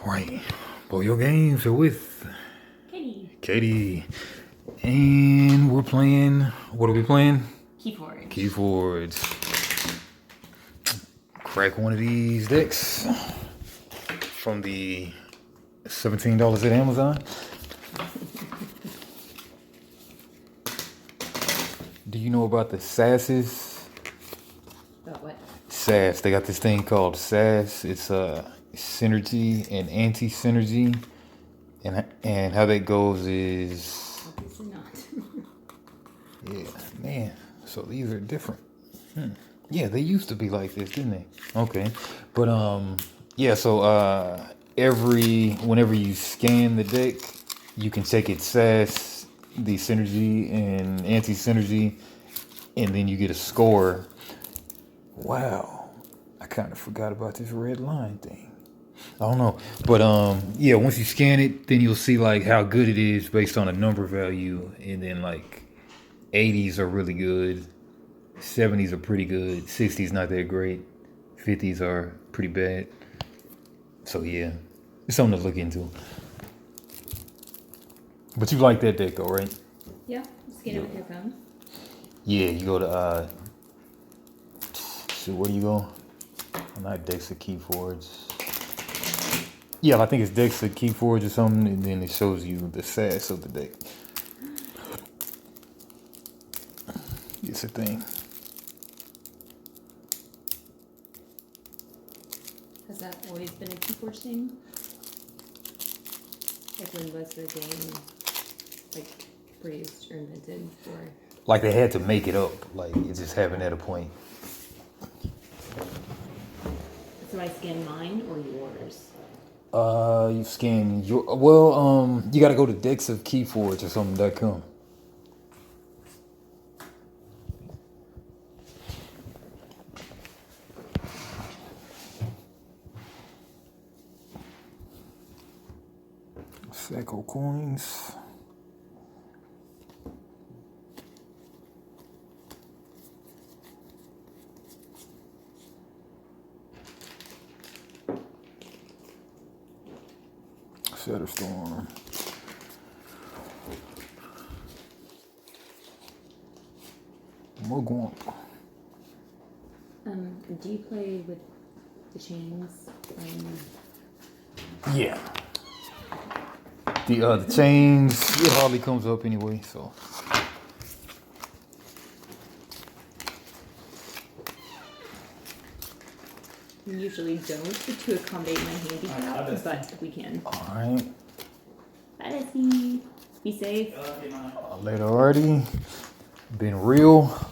Right. Blow your games are with Katie. Katie. And we're playing. What are we playing? KeyForge. KeyForge. Crack one of these decks from the $17 at Amazon. Do you know about the SASs? About what? SAS. They got this thing called SAS. It's synergy and anti-synergy. And how that goes is... Obviously not. Yeah, man. So these are different. Yeah, they used to be like this, didn't they? Okay. But yeah, so whenever you scan the deck, you can check its SAS, the synergy and anti-synergy, and then you get a score. Wow. I kind of forgot about this red line thing. I don't know. But yeah, once you scan it, then you'll see like how good it is based on a number value, and then like 80s are really good, 70s are pretty good, 60s not that great, 50s are pretty bad. So yeah, it's something to look into. But you like that deck though, right? Yeah, scan it with your phone. Yeah, you go to where do you go? Not Dex of KeyForge. Yeah, I think it's Dex of KeyForge or something, and then it shows you the SAS of the deck. It's a thing. Has that always been a KeyForge thing? Like when most of the game, like, produced or invented for... Like they had to make it up. Like it just happened at a point. So I scan mine or yours? You scan your you gotta go to Dex of KeyForge or something.com. Sacco coins. Shutterstorm. Mugwump. Do you play with the chains? Yeah. The chains, it hardly comes up anyway, so. We usually don't to accommodate my handicap, but we can. Alright. Bye, Bessie. Be safe. Later, Ardie. Been real.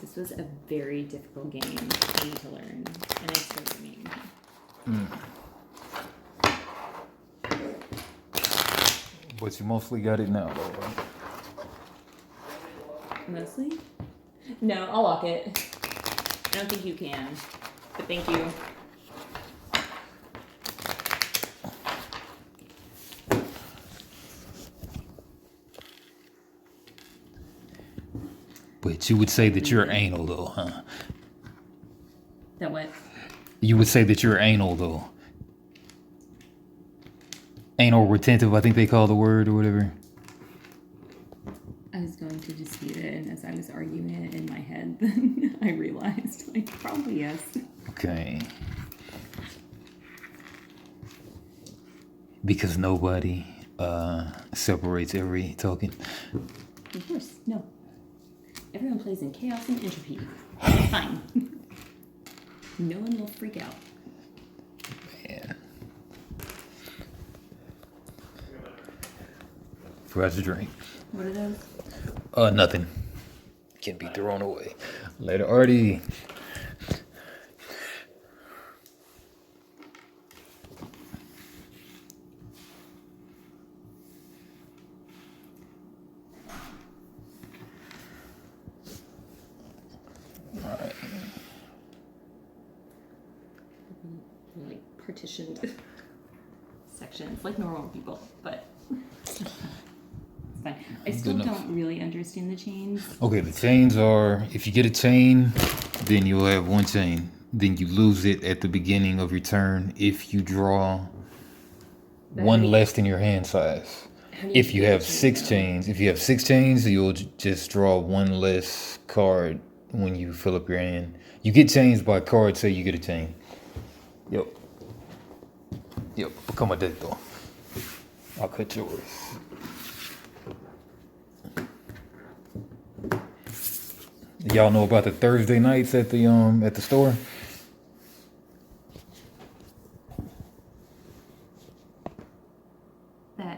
This was a very difficult game for me to learn, and I still remain. But you mostly got it now, though, right? Mostly? No, I'll lock it. I don't think you can, but thank you. But you would say that you're anal, though, huh? That what? You would say that you're anal, though. Anal retentive, I think they call the word or whatever. I was going to dispute it, and as I was arguing it in my head, then I realized, like, probably yes. Okay. Because nobody separates every token. Of course, no. Everyone plays in chaos and entropy. It's fine. No one will freak out. Man. Forgot to drink. What are those? Nothing. Can be thrown away. Later, Ardie. partitioned sections like normal people, but it's fine. I still don't really understand the chains. Okay, the chains are, if you get a chain, then you'll have one chain. Then you lose it at the beginning of your turn if you draw one less than your hand size. If you have six chains, you'll just draw one less card when you fill up your hand. You get chains by card, say you get a chain. Yep. Become a deck though. I'll cut yours. Y'all know about the Thursday nights at the store?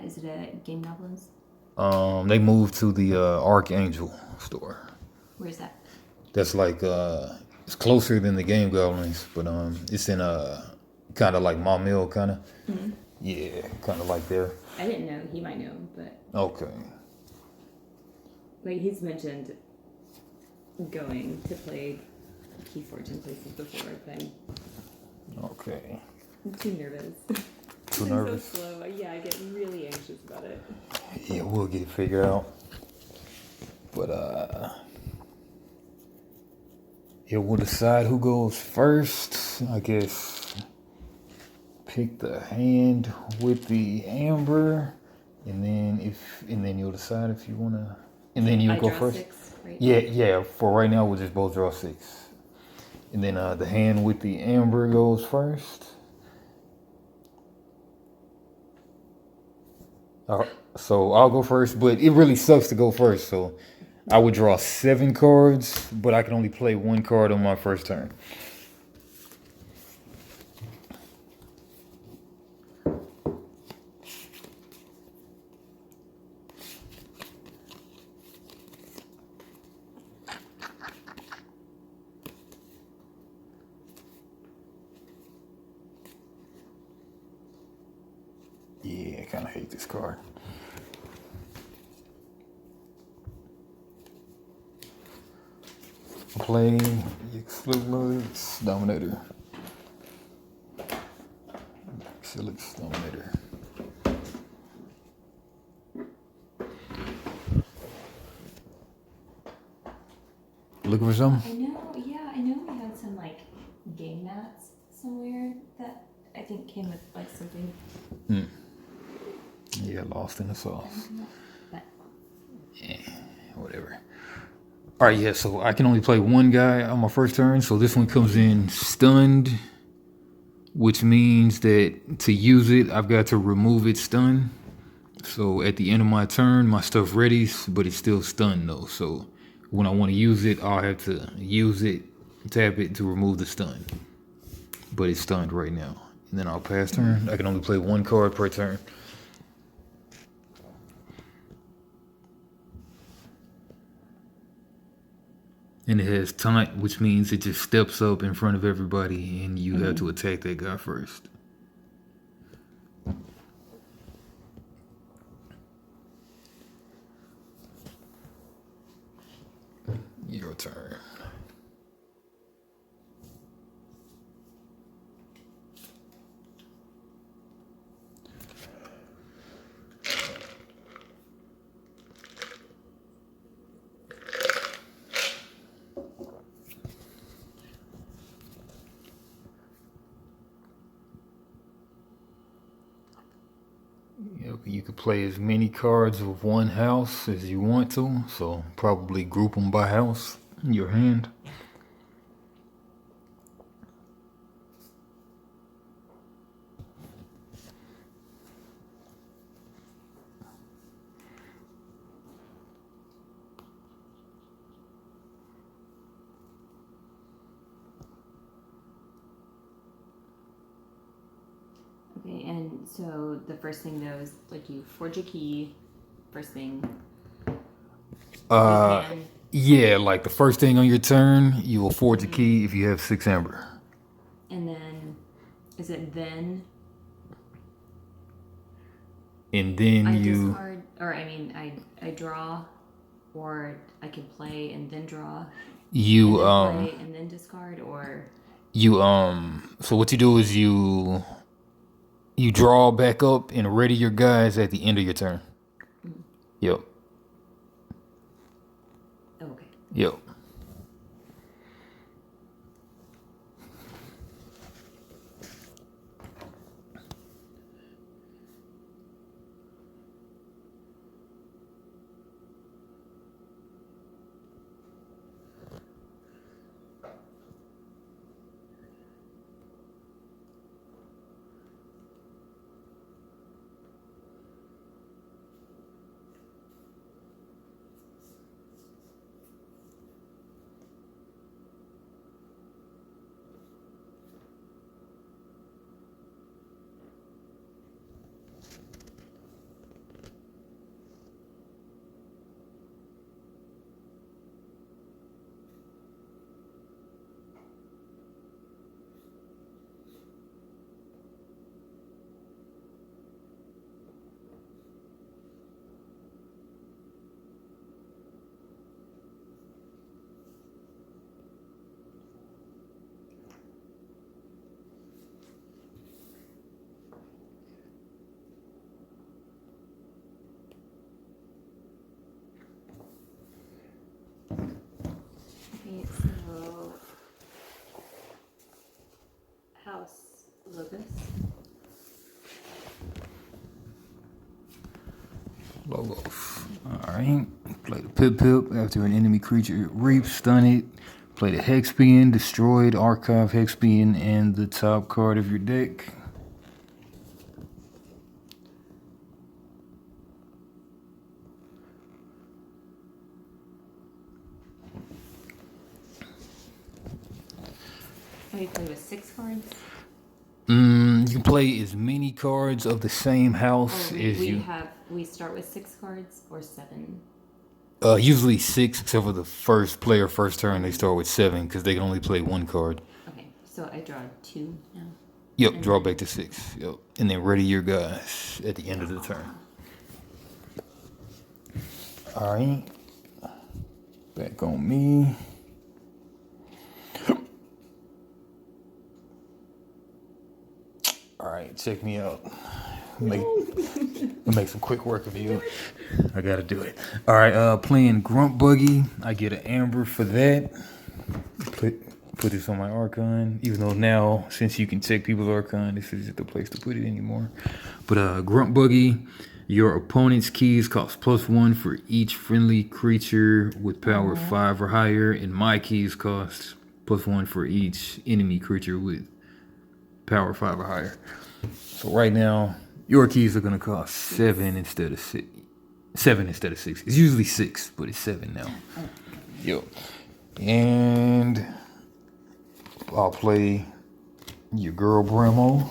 Is it at Game Goblins? They moved to the Archangel store. Where's that? That's like it's closer than the Game Goblins, but it's in kind of like Ma Mill kind of. Mm-hmm. Yeah, kind of like there. I didn't know. He might know, but okay. Like he's mentioned going to play KeyForge in places before, but okay. I'm too nervous. Too nervous? So slow. Yeah, I get really anxious about it. Yeah, we'll get it figured out. But yeah, we'll decide who goes first. I guess pick the hand with the amber, and then you'll decide if you wanna. And then you'll go first. 6, right? Yeah. For right now, we'll just both draw 6, and then the hand with the amber goes first. So I'll go first, but it really sucks to go first. So I would draw 7 cards, but I can only play 1 card on my first turn. Yeah, I kind of hate this card. Play Exilix Dominator. Exilix Dominator. Looking for something? I know we had some like game mats somewhere that I think came with like something. Yeah, lost in the sauce. But yeah, whatever. All right, yeah, so I can only play 1 guy on my first turn. So this one comes in stunned, which means that to use it, I've got to remove its stun. So at the end of my turn, my stuff readies, but it's still stunned though. So when I want to use it, I'll have to use it, tap it to remove the stun. But it's stunned right now. And then I'll pass turn. I can only play 1 card per turn. And it has taunt, which means it just steps up in front of everybody and you have to attack that guy first. Your turn. You could play as many cards of one house as you want to, so probably group them by house in your hand. okay, and so the first thing though is like you forge a key. First thing. Yeah, like the first thing on your turn, you will forge a key if you have 6 amber. And then, is it then? And then I discard, or I mean, I draw, or I can play and then draw. You and then play and then discard, or you so what you do is you You draw back up and ready your guys at the end of your turn. Yep. Okay. Yep. Okay, so House Locus. Logos. Alright. Play the Pip after an enemy creature reaps, stun it. Play the Hexbean, destroyed, archive Hexbean, and the top card of your deck. Oh, you play with 6 cards? You can play as many cards of the same house as you. We start with 6 cards or 7? Usually 6, except for the first player, first turn, they start with 7 because they can only play 1 card. Okay, so I draw 2 now. Yep, draw back to 6. Yep, and then ready your guys at the end of the turn. All right, back on me. All right, check me out. Make some quick work of you. I gotta do it. All right, playing Grunt Buggy. I get an amber for that. Put this on my Archon. Even though now, since you can check people's Archon, this isn't the place to put it anymore. But Grunt Buggy, your opponent's keys cost +1 for each friendly creature with power 5 or higher, and my keys cost +1 for each enemy creature with power 5 or higher. So right now, your keys are gonna cost 7 instead of 6. 7 instead of 6. It's usually 6, but it's 7 now. Yo. And I'll play your girl Bremo.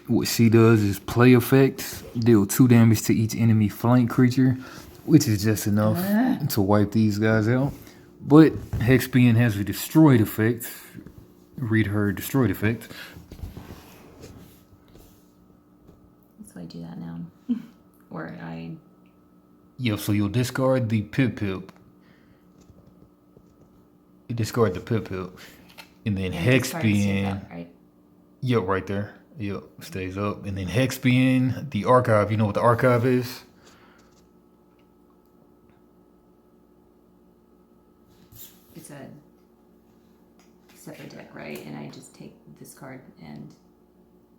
What she does is play effects, deal 2 damage to each enemy flank creature, which is just enough to wipe these guys out. But Hexbean has a destroyed effect. Read her destroyed effect. So I do that now. Or I... Yep, so you'll discard the Pip. You discard the Pip. And then Hexbean. Right? Yep, right there. Yep, stays up. And then Hexbean, the archive. You know what the archive is? It's a separate deck, right? And I just take this card and...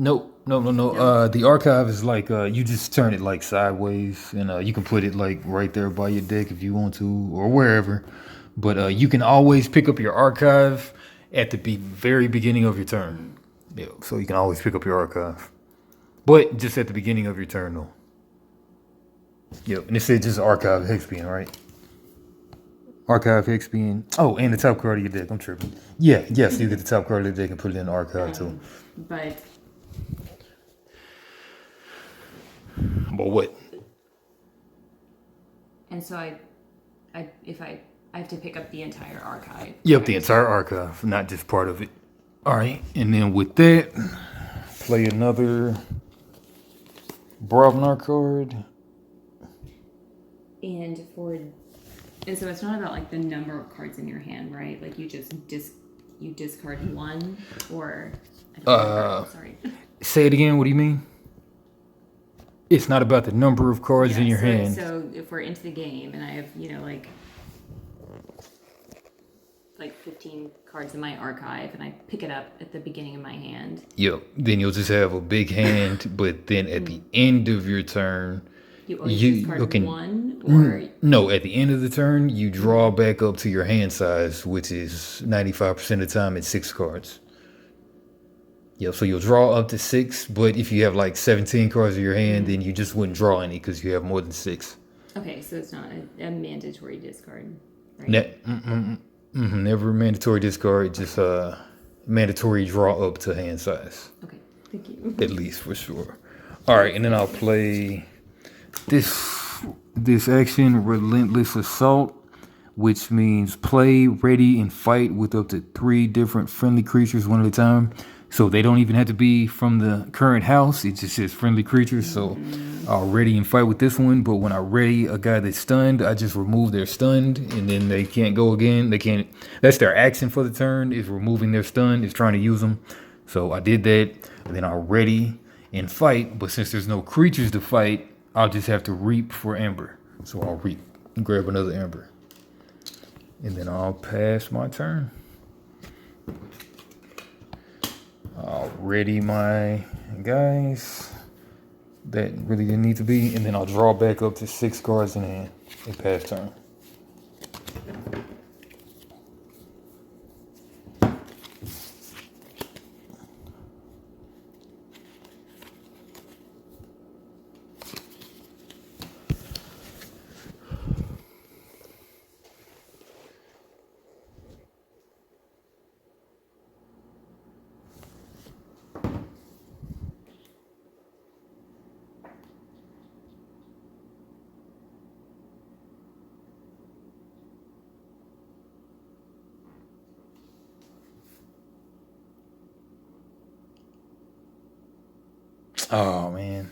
No. The archive is like you just turn it like sideways, and you can put it like right there by your deck if you want to, or wherever. But you can always pick up your archive at the very beginning of your turn. Yeah, so you can always pick up your archive, but just at the beginning of your turn, though. Yep, and it said just archive Hexbean, right? Archive Hexbean. Oh, and the top card of your deck. I'm tripping. Yeah, yes, you get the top card of the deck and put it in the archive too. But what? And so I have to pick up the entire archive. Yep, the entire archive, not just part of it. All right, and then with that, play another Bravnar card. And so it's not about like the number of cards in your hand, right? Like you just discard 1, or I don't remember. Sorry. Say it again. What do you mean? It's not about the number of cards in your hand. So if we're into the game and I have, like 15 cards in my archive and I pick it up at the beginning of my hand. Yep. Then you'll just have a big hand, but then at the end of your turn, you always discard one, or no, at the end of the turn, you draw back up to your hand size, which is 95% of the time it's 6 cards. Yep, so you'll draw up to 6, but if you have like 17 cards in your hand, then you just wouldn't draw any because you have more than 6. Okay, so it's not a mandatory discard, right? Never mandatory discard, just mandatory draw up to hand size. Okay, thank you. At least for sure. All right, and then I'll play this action, Relentless Assault, which means play, ready, and fight with up to 3 different friendly creatures one at a time. So they don't even have to be from the current house. It just says friendly creatures. So I'll ready and fight with this one. But when I ready a guy that's stunned, I just remove their stunned, and then they can't go again. They can't. That's their action for the turn, is removing their stun, is trying to use them. So I did that, and then I'll ready and fight. But since there's no creatures to fight, I'll just have to reap for Amber. So I'll reap and grab another Amber. And then I'll pass my turn. I'll ready my guys. That really didn't need to be. And then I'll draw back up to 6 cards in hand and pass turn. Oh, man.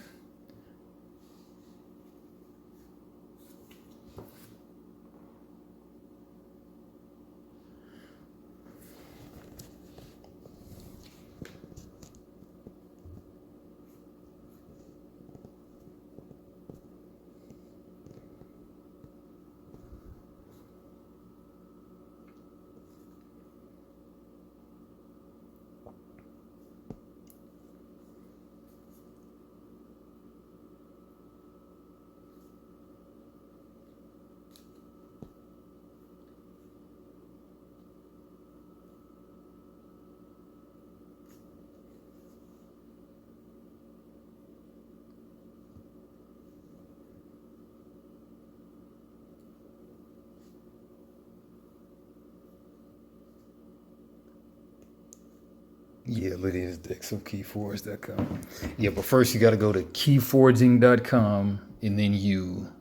Yeah, it is decks of KeyForge.com. Yeah, but first you got to go to KeyForging.com and then you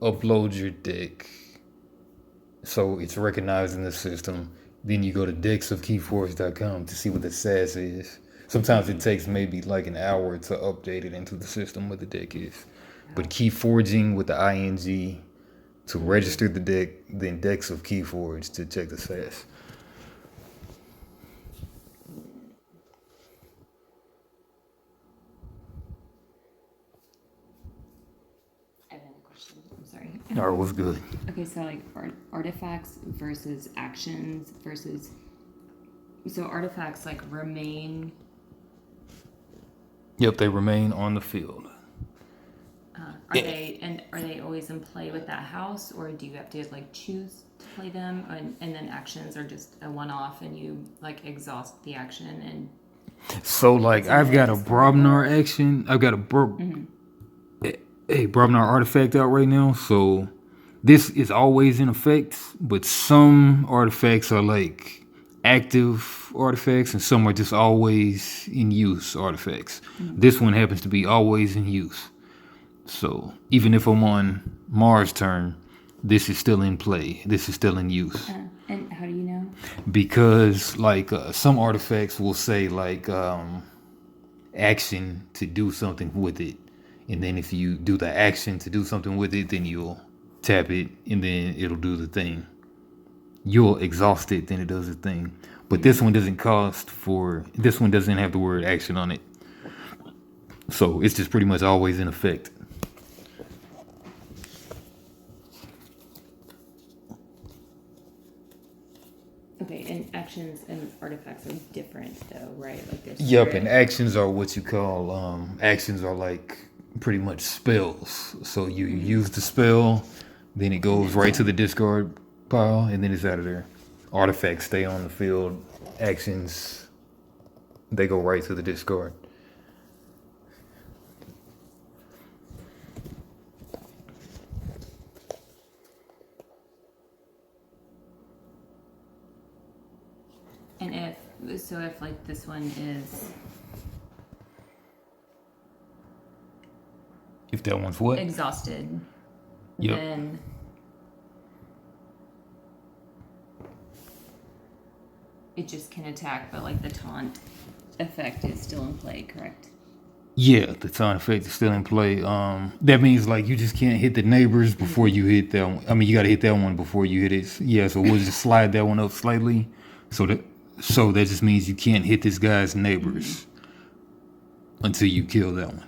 upload your deck so it's recognized in the system. Then you go to decksofkeyforge.com to see what the SAS is. Sometimes it takes maybe like an hour to update it into the system what the deck is. But KeyForging with the ING to register the deck, then decks of KeyForge to check the SAS. All right, what's good? Okay, so like artifacts versus actions versus. So artifacts like remain. Yep, they remain on the field. Are they always in play with that house, or do you have to like choose to play them, and then actions are just a one-off, and you like exhaust the action and. So like I've got a Brobnar action. I've got a Brobnar artifact out right now, so this is always in effect, but some artifacts are like active artifacts and some are just always in use artifacts. This one happens to be always in use. So even if I'm on Mars' turn, this is still in play. This is still in use. And how do you know? Because like some artifacts will say like action to do something with it. And then if you do the action to do something with it, then you'll tap it and then it'll do the thing. You'll exhaust it, then it does the thing. But this one doesn't this one doesn't have the word action on it. So it's just pretty much always in effect. Okay, and actions and artifacts are different though, right? Like there's Yep, and actions are what you call actions are like pretty much spells. So you use the spell, then it goes right to the discard pile, and then it's out of there. Artifacts stay on the field. Actions, they go right to the discard. And if like this one is If that one's what? exhausted, Yep. then it just can attack, but like the taunt effect is still in play, correct? Yeah, the taunt effect is still in play. That means like you just can't hit the neighbors before you hit that one. I mean, you got to hit that one before you hit it. Yeah, so we'll just slide that one up slightly. So that just means you can't hit this guy's neighbors until you kill that one.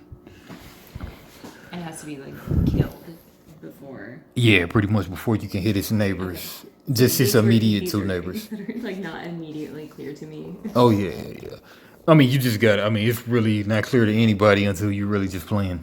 It has to be like killed before. Yeah, pretty much before you can hit its neighbors. Just These its are- immediate these two are neighbors. things that are like not immediately clear to me. Oh yeah. I mean, you just got. I mean, it's really not clear to anybody until you're really just playing.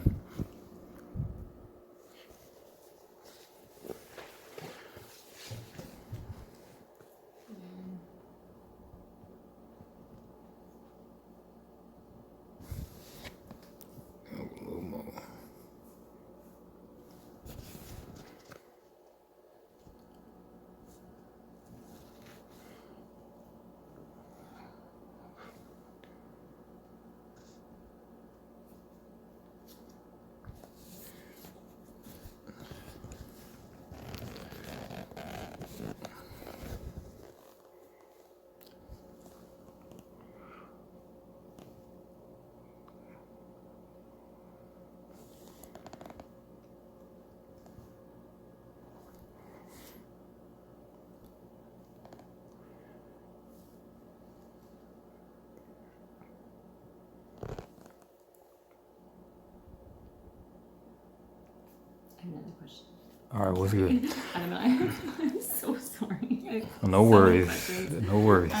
I have another question. All right, what's good? I don't know. I'm so sorry. No worries. No worries.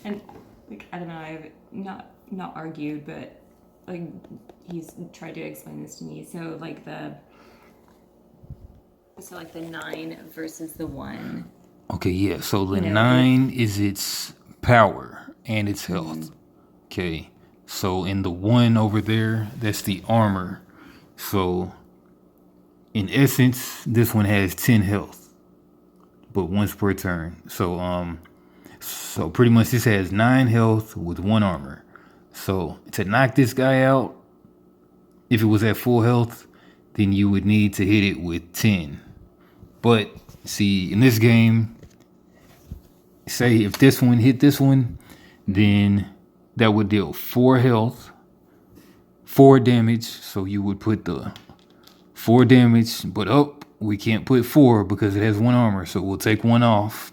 And like I don't know. I've not argued, but like he's tried to explain this to me. So like the 9 versus the 1. Okay, yeah. So the You know, 9 is its power and its health. Okay. So in the 1 over there, that's the armor. So in essence, this one has 10 health, but once per turn. So pretty much this has 9 health with 1 armor. So to knock this guy out, if it was at full health, then you would need to hit it with 10. But see, in this game, say if this one hit this one, then that would deal 4 health, 4 damage. So you would put the 4 damage, but we can't put 4 because it has 1 armor. So we'll take 1 off.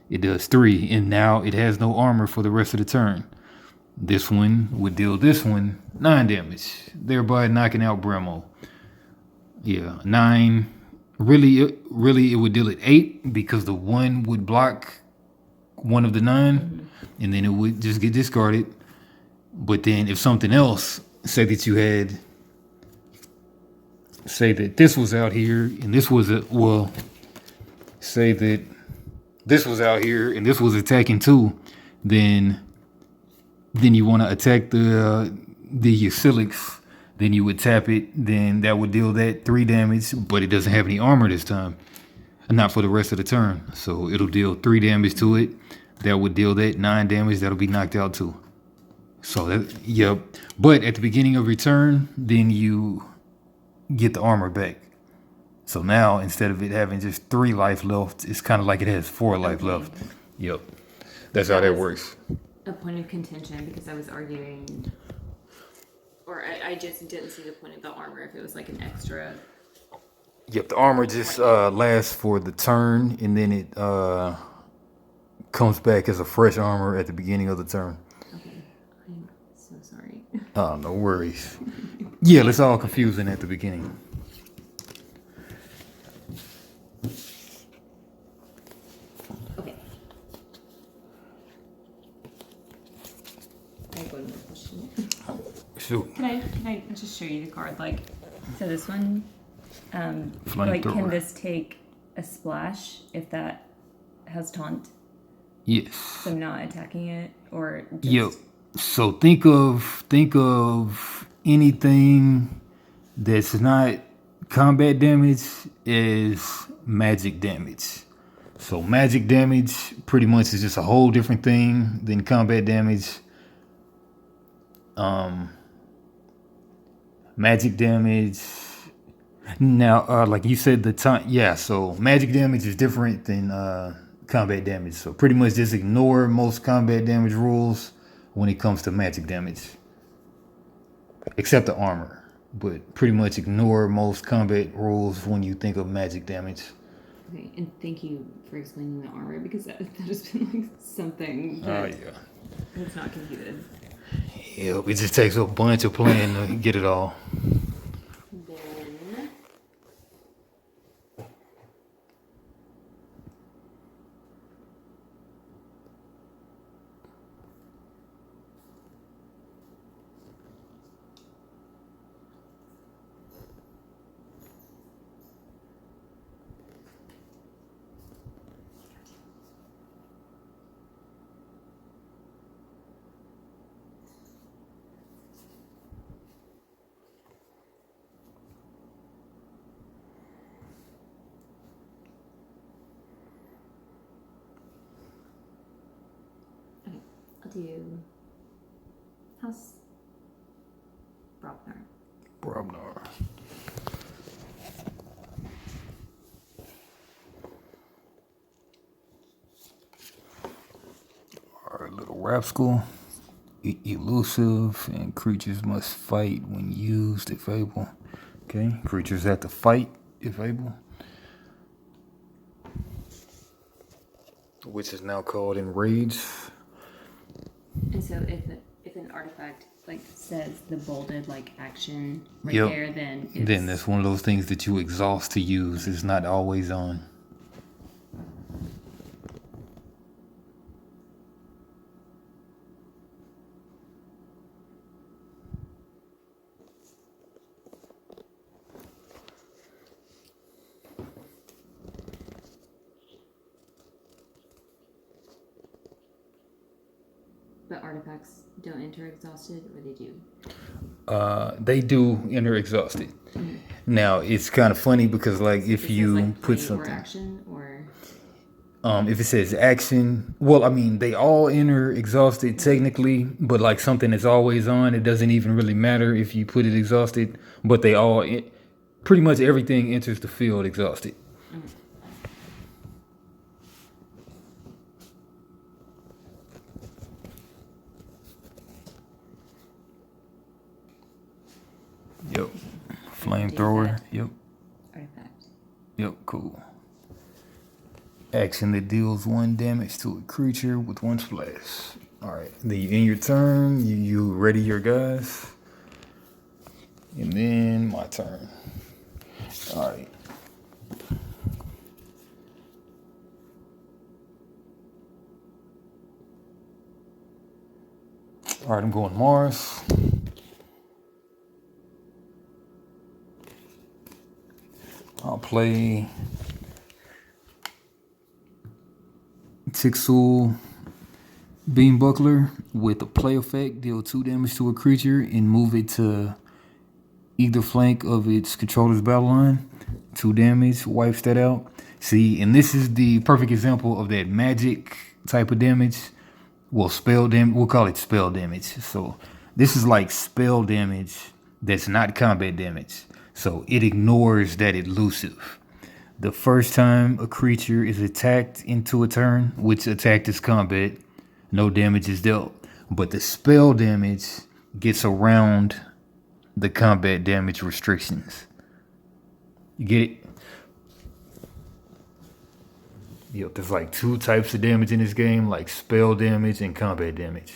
It does 3, and now it has no armor for the rest of the turn. This one would deal this one 9 damage, thereby knocking out Bremo. Yeah, 9. Really, it would deal it 8 because the 1 would block one of the 9, and then it would just get discarded. But then if something else, say that this was out here and this was say that this was out here and this was attacking too, then you want to attack the Usilics, then you would tap it, then that would deal that 3 damage, but it doesn't have any armor this time. Not for the rest of the turn. So it'll deal 3 damage to it. That would deal that 9 damage. That'll be knocked out too. So yep. But at the beginning of your turn, then you get the armor back. So now instead of it having just 3 life left, it's kind of like it has 4 life left. Yep. That's how that works. A point of contention because I was arguing, or I just didn't see the point of the armor if it was like an extra. Yep, the armor just lasts for the turn, and then it comes back as a fresh armor at the beginning of the turn. Okay, I'm so sorry. Oh, no worries. Yeah, it's all confusing at the beginning. Okay. I have one more question. Sure. Can I just show you the card? Like, so this one, Flamethrower. can this take a splash if that has taunt? Yes. So I'm not attacking it, or just... Yep. So think of anything that's not combat damage as magic damage. So magic damage pretty much is just a whole different thing than combat damage. Magic damage. Now, like you said, the time. Yeah. So magic damage is different than combat damage. So pretty much just ignore most combat damage rules when it comes to magic damage, except the armor. But pretty much ignore most combat rules when you think of magic damage. Okay, and thank you for explaining the armor, because that has been like something that it's not computed. Yeah, it just takes a bunch of playing to get it all. Then I'll do House Brobnar. Brobnar. Our little rascal. Elusive, and creatures must fight when used if able. Okay, creatures have to fight if able. Which is now called Enrage. And so if an artifact like says the bolded like action right Yep. there, then That's one of those things that you exhaust to use. It's not always on. but artifacts don't enter exhausted, or they do? They do enter exhausted. Mm-hmm. Now it's kind of funny because like if it you says, like, put play something or action or if it says action, well, I mean they all enter exhausted technically, but like something that's always on, it doesn't even really matter if you put it exhausted. But they all, pretty much everything enters the field exhausted. Mm-hmm. Yep. Flamethrower. Yep. Artifact. Yep. Cool. Action that deals 1 damage to a creature with 1 splash. All right. Then in your turn, you ready your guys, and then my turn. All right. All right. I'm going Mars. I'll play Tixel Beam Buckler with a play effect, deal 2 damage to a creature and move it to either flank of its controller's battle line. 2 damage, wipes that out. See, and this is the perfect example of that magic type of damage. Well, spell damage, we'll call it spell damage. So this is like spell damage that's not combat damage. So it ignores that elusive. The first time a creature is attacked into a turn, which attacked is combat, no damage is dealt. But the spell damage gets around the combat damage restrictions. You get it? Yep, there's like 2 types of damage in this game, like spell damage and combat damage.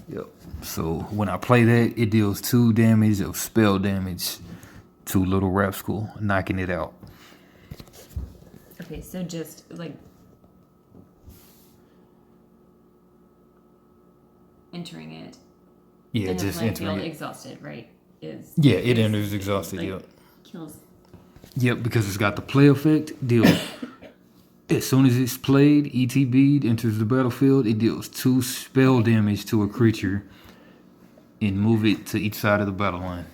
Yep. So when I play that, it deals 2 damage of spell damage to Little Rascal, knocking it out. Okay, so just like entering it. Yeah, in the just playing entering field it. Exhausted, right? Yeah, it enters exhausted. Like, Yep. kills. Yep, because it's got the play effect. As soon as it's played, ETB enters the battlefield. It deals 2 spell damage to a creature and move it to each side of the battle line.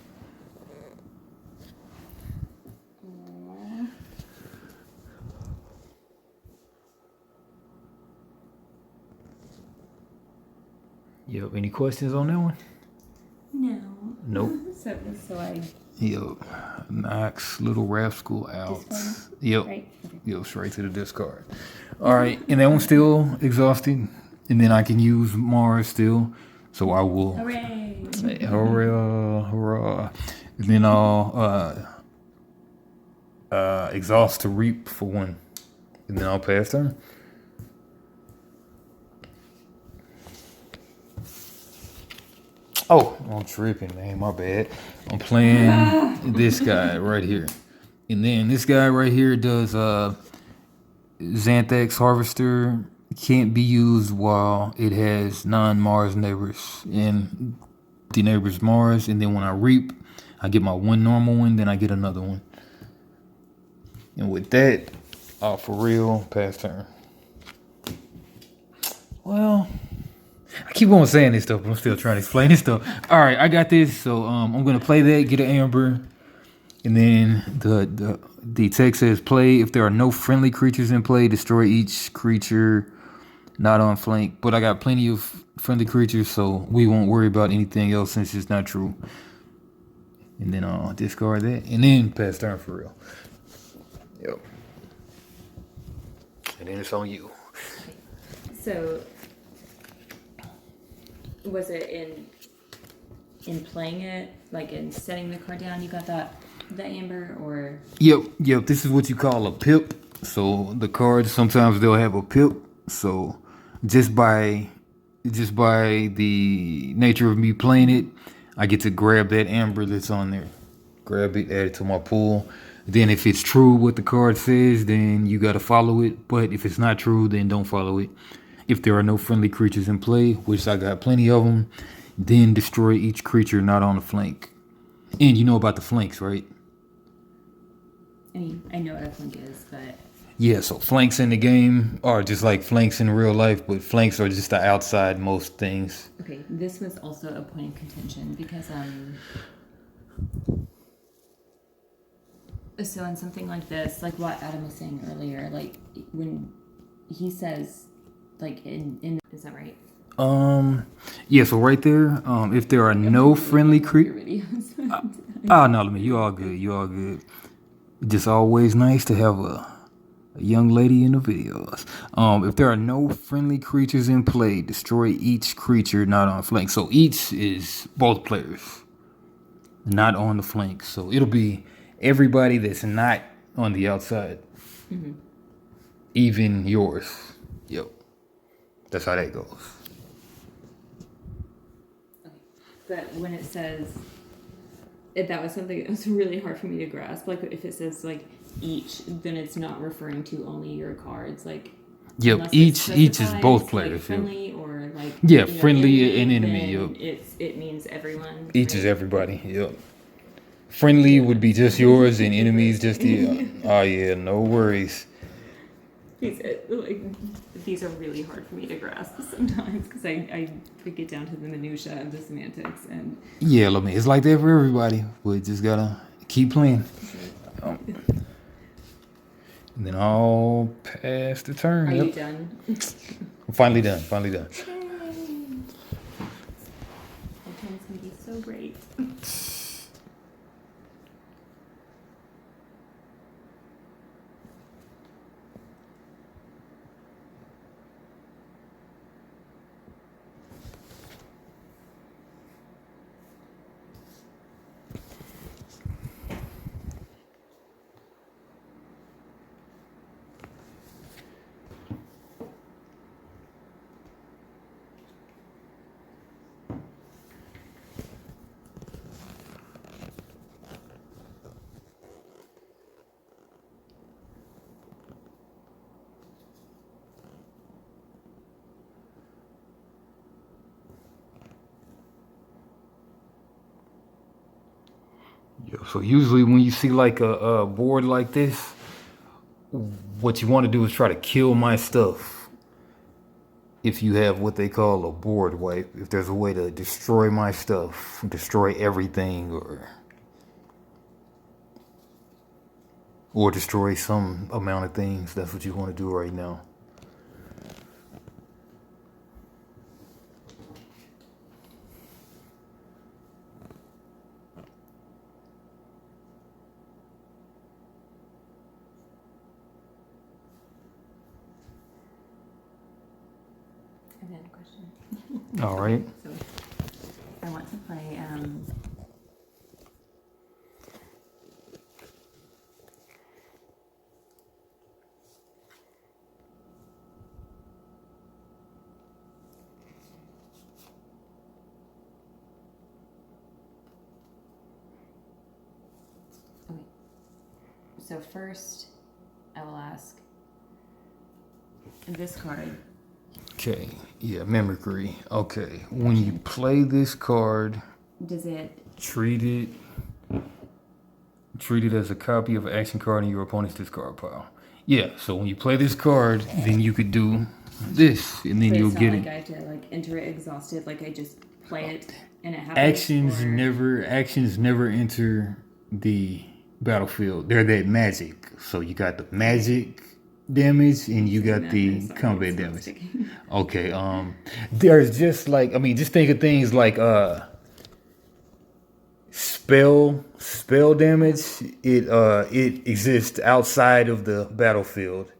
Yep. Any questions on that one? No. Nope. So I. Yep. Knocks Little Rascal out. Discard? Yep. Right. Okay. Go straight to the discard. All right, and that one's still exhausted, and then I can use Mars still, so I will. Hooray! Hurrah, hurrah! And then I'll exhaust to reap for 1, and then I'll pass turn. Oh, I'm tripping, man. My bad. I'm playing this guy right here, and then this guy right here does Xanthax Harvester can't be used while it has non-Mars neighbors and the neighbor's Mars, and then when I reap, I get my 1 normal one, then I get another one. And with that, for real, pass turn. Well, I keep on saying this stuff, but I'm still trying to explain this stuff. All right, I got this. So I'm gonna play that, get an Amber, and then the text says play if there are no friendly creatures in play, destroy each creature not on flank. But I got plenty of friendly creatures, so we won't worry about anything else since it's not true. And then I'll discard that, and then pass turn for real. Yep. And then it's on you. So, was it in playing it, like in setting the card down, you got the Amber, or? Yep. This is what you call a pip. So the cards sometimes they'll have a pip. So just by the nature of me playing it, I get to grab that Amber that's on there, grab it, add it to my pool. Then if it's true what the card says, then you got to follow it. But if it's not true, then don't follow it. If there are no friendly creatures in play, which I got plenty of them, then destroy each creature not on the flank. And you know about the flanks, right? I mean, I know what a flank is, but... Yeah, so flanks in the game are just like flanks in real life, but flanks are just the outside most things. Okay, this was also a point of contention because, so in something like this, like what Adam was saying earlier, like when he says, like is that right? Yeah, so right there, if there are no friendly creatures... Oh, no, you all good. Just always nice to have a young lady in the videos. If there are no friendly creatures in play, destroy each creature not on flank. So each is both players, not on the flank. So it'll be everybody that's not on the outside, even yours. Yep, that's how that goes. Okay. But when it says, that was something that was really hard for me to grasp. Like if it says like each, then it's not referring to only your cards. Like yep, each is both players. Like friendly or like friendly and enemy. Yep, it means everyone. Each is everybody. Yep. Friendly would be just yours, and enemies just the. Oh yeah, no worries. These are really hard for me to grasp sometimes because I get down to the minutia of the semantics and. Yeah, I mean it's like that for everybody. We just gotta keep playing. And then I'll pass the turn. Are you done? I'm finally done. Yay. That time's gonna be so great. So usually when you see like a board like this, what you want to do is try to kill my stuff. If you have what they call a board wipe, if there's a way to destroy my stuff, destroy everything, or destroy some amount of things, that's what you want to do right now. I've had a question. All right. So I want to play. Okay. So first, I will ask this card. Okay. Yeah, mimicry. Okay. When you play this card, Does it treat it as a copy of an action card in your opponent's discard pile. Yeah, so when you play this card, then you could do this, and then but you'll it's not get like it. I have to like enter it exhausted, like I just play it and it happens? Actions or- never enter the battlefield. They're that magic. So you got the magic damage and you got the Sorry, combat it's not damage. sticking. Okay, there's just like, I mean, just think of things like spell damage. It exists outside of the battlefield.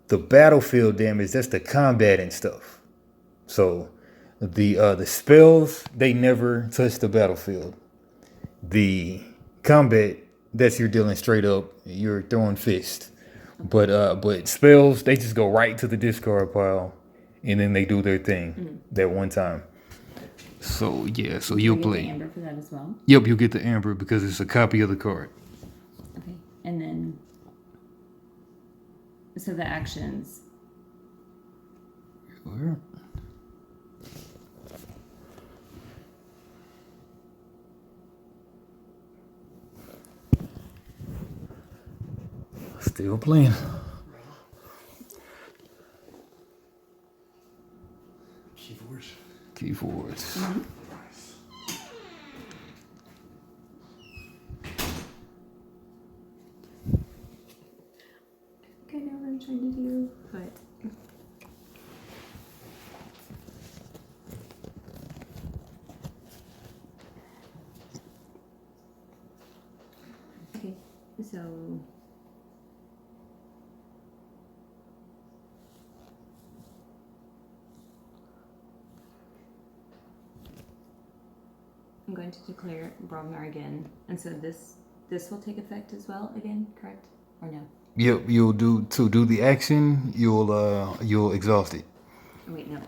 The battlefield damage, that's the combat and stuff. So the spells, they never touch the battlefield. The combat, that's you're dealing straight up, you're throwing fist. But spells, they just go right to the discard pile and then they do their thing that one time. So yeah, so Do you'll I get the play. amber for that as well? Yep, you'll get the amber because it's a copy of the card. Okay, and then so the actions. Sure. Still playing. KeyForge. KeyForge. Nice. I know what I'm trying to do, but okay. So I'm going to declare Brognar again, and so this will take effect as well again, correct? Or no? Yep, you'll do the action. You'll exhaust it. Oh, wait, no.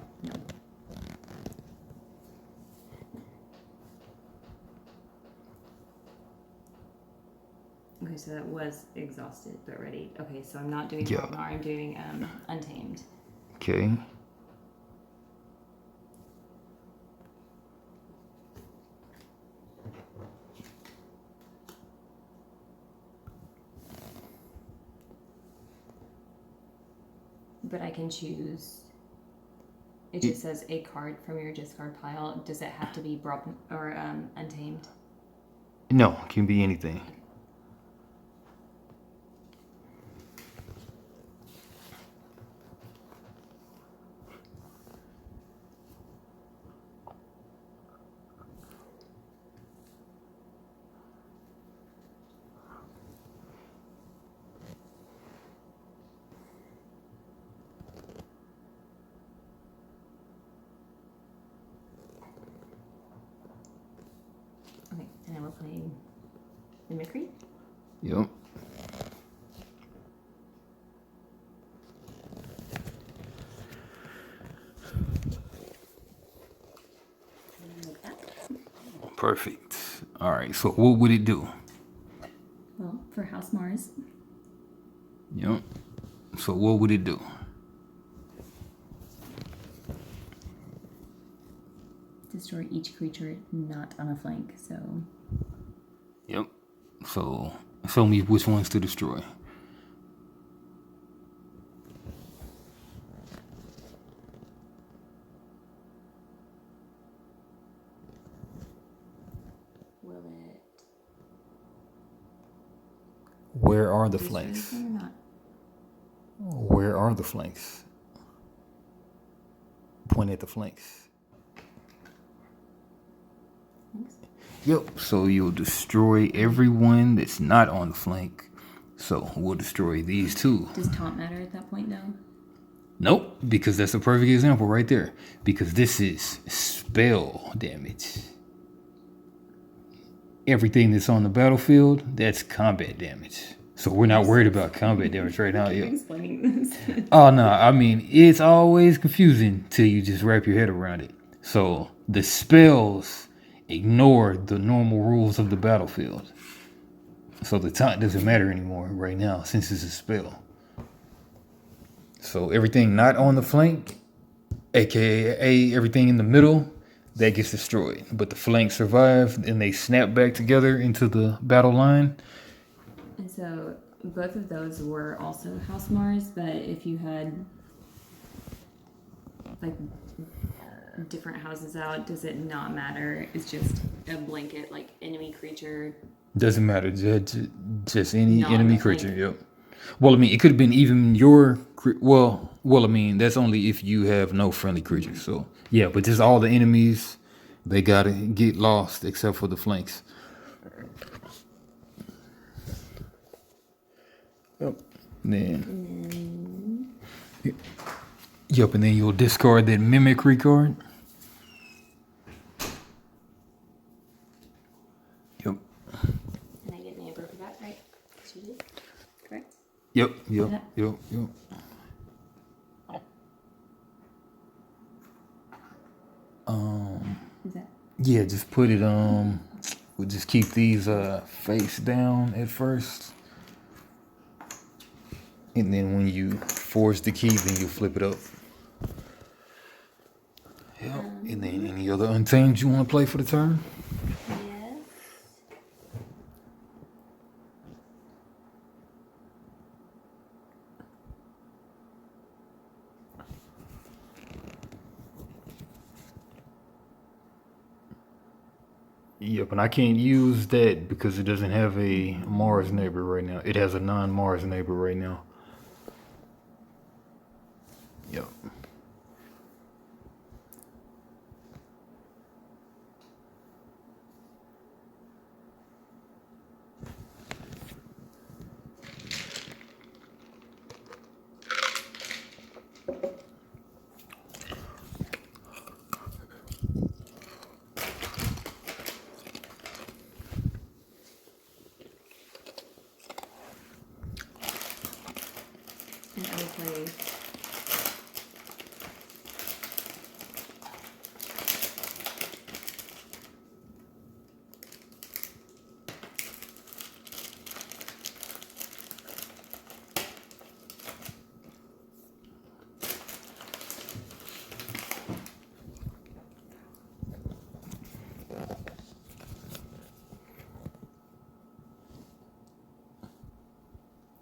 Okay, so that was exhausted but ready. Okay, so I'm not doing Yeah. Brognar, I'm doing Untamed. Okay. But I can choose. It just says a card from your discard pile. Does it have to be or Untamed? No, it can be anything. Okay, and I will play Mimicry. Yep. Like that. Perfect. All right. So what would it do? Well, for House Mars, Yep. So what would it do? destroy each creature not on a flank. So Yep. So show me which ones to destroy. Will it Where are the destroy flanks? this one or not? Where are the flanks? Point at the flanks. Thanks. Yep. So you'll destroy everyone that's not on the flank. So we'll destroy these two. Does taunt matter at that point, though? Nope, because that's a perfect example right there. Because this is spell damage. Everything that's on the battlefield, that's combat damage. So we're not worried about combat damage right now. Keep Yeah. explaining this. Oh no, I mean it's always confusing till you just wrap your head around it. So the spells ignore the normal rules of the battlefield. So the taunt doesn't matter anymore right now since it's a spell. So everything not on the flank, aka everything in the middle, that gets destroyed. But the flanks survive and they snap back together into the battle line. And so both of those were also House Mars, but if you had like different houses out, does it not matter? It's just a blanket, like enemy creature. Doesn't matter, just any Not enemy on the creature. flank. Yep. Well, I mean, it could have been even your. Well, I mean, that's only if you have no friendly creatures. So yeah, but just all the enemies, they gotta get lost except for the flanks. Yep. Then. Yep, and then you'll discard that mimicry card. Yep. And I get an amber for that, right? She did. Correct? Yep. Yeah. Yep. Is that? Yeah, just put it we'll just keep these face down at first. And then when you forge the key, then you flip it up. Yep. And then any other untamed you want to play for the turn? Yes. Yep, and I can't use that because it doesn't have a Mars neighbor right now. It has a non-Mars neighbor right now. Yep. And I will play.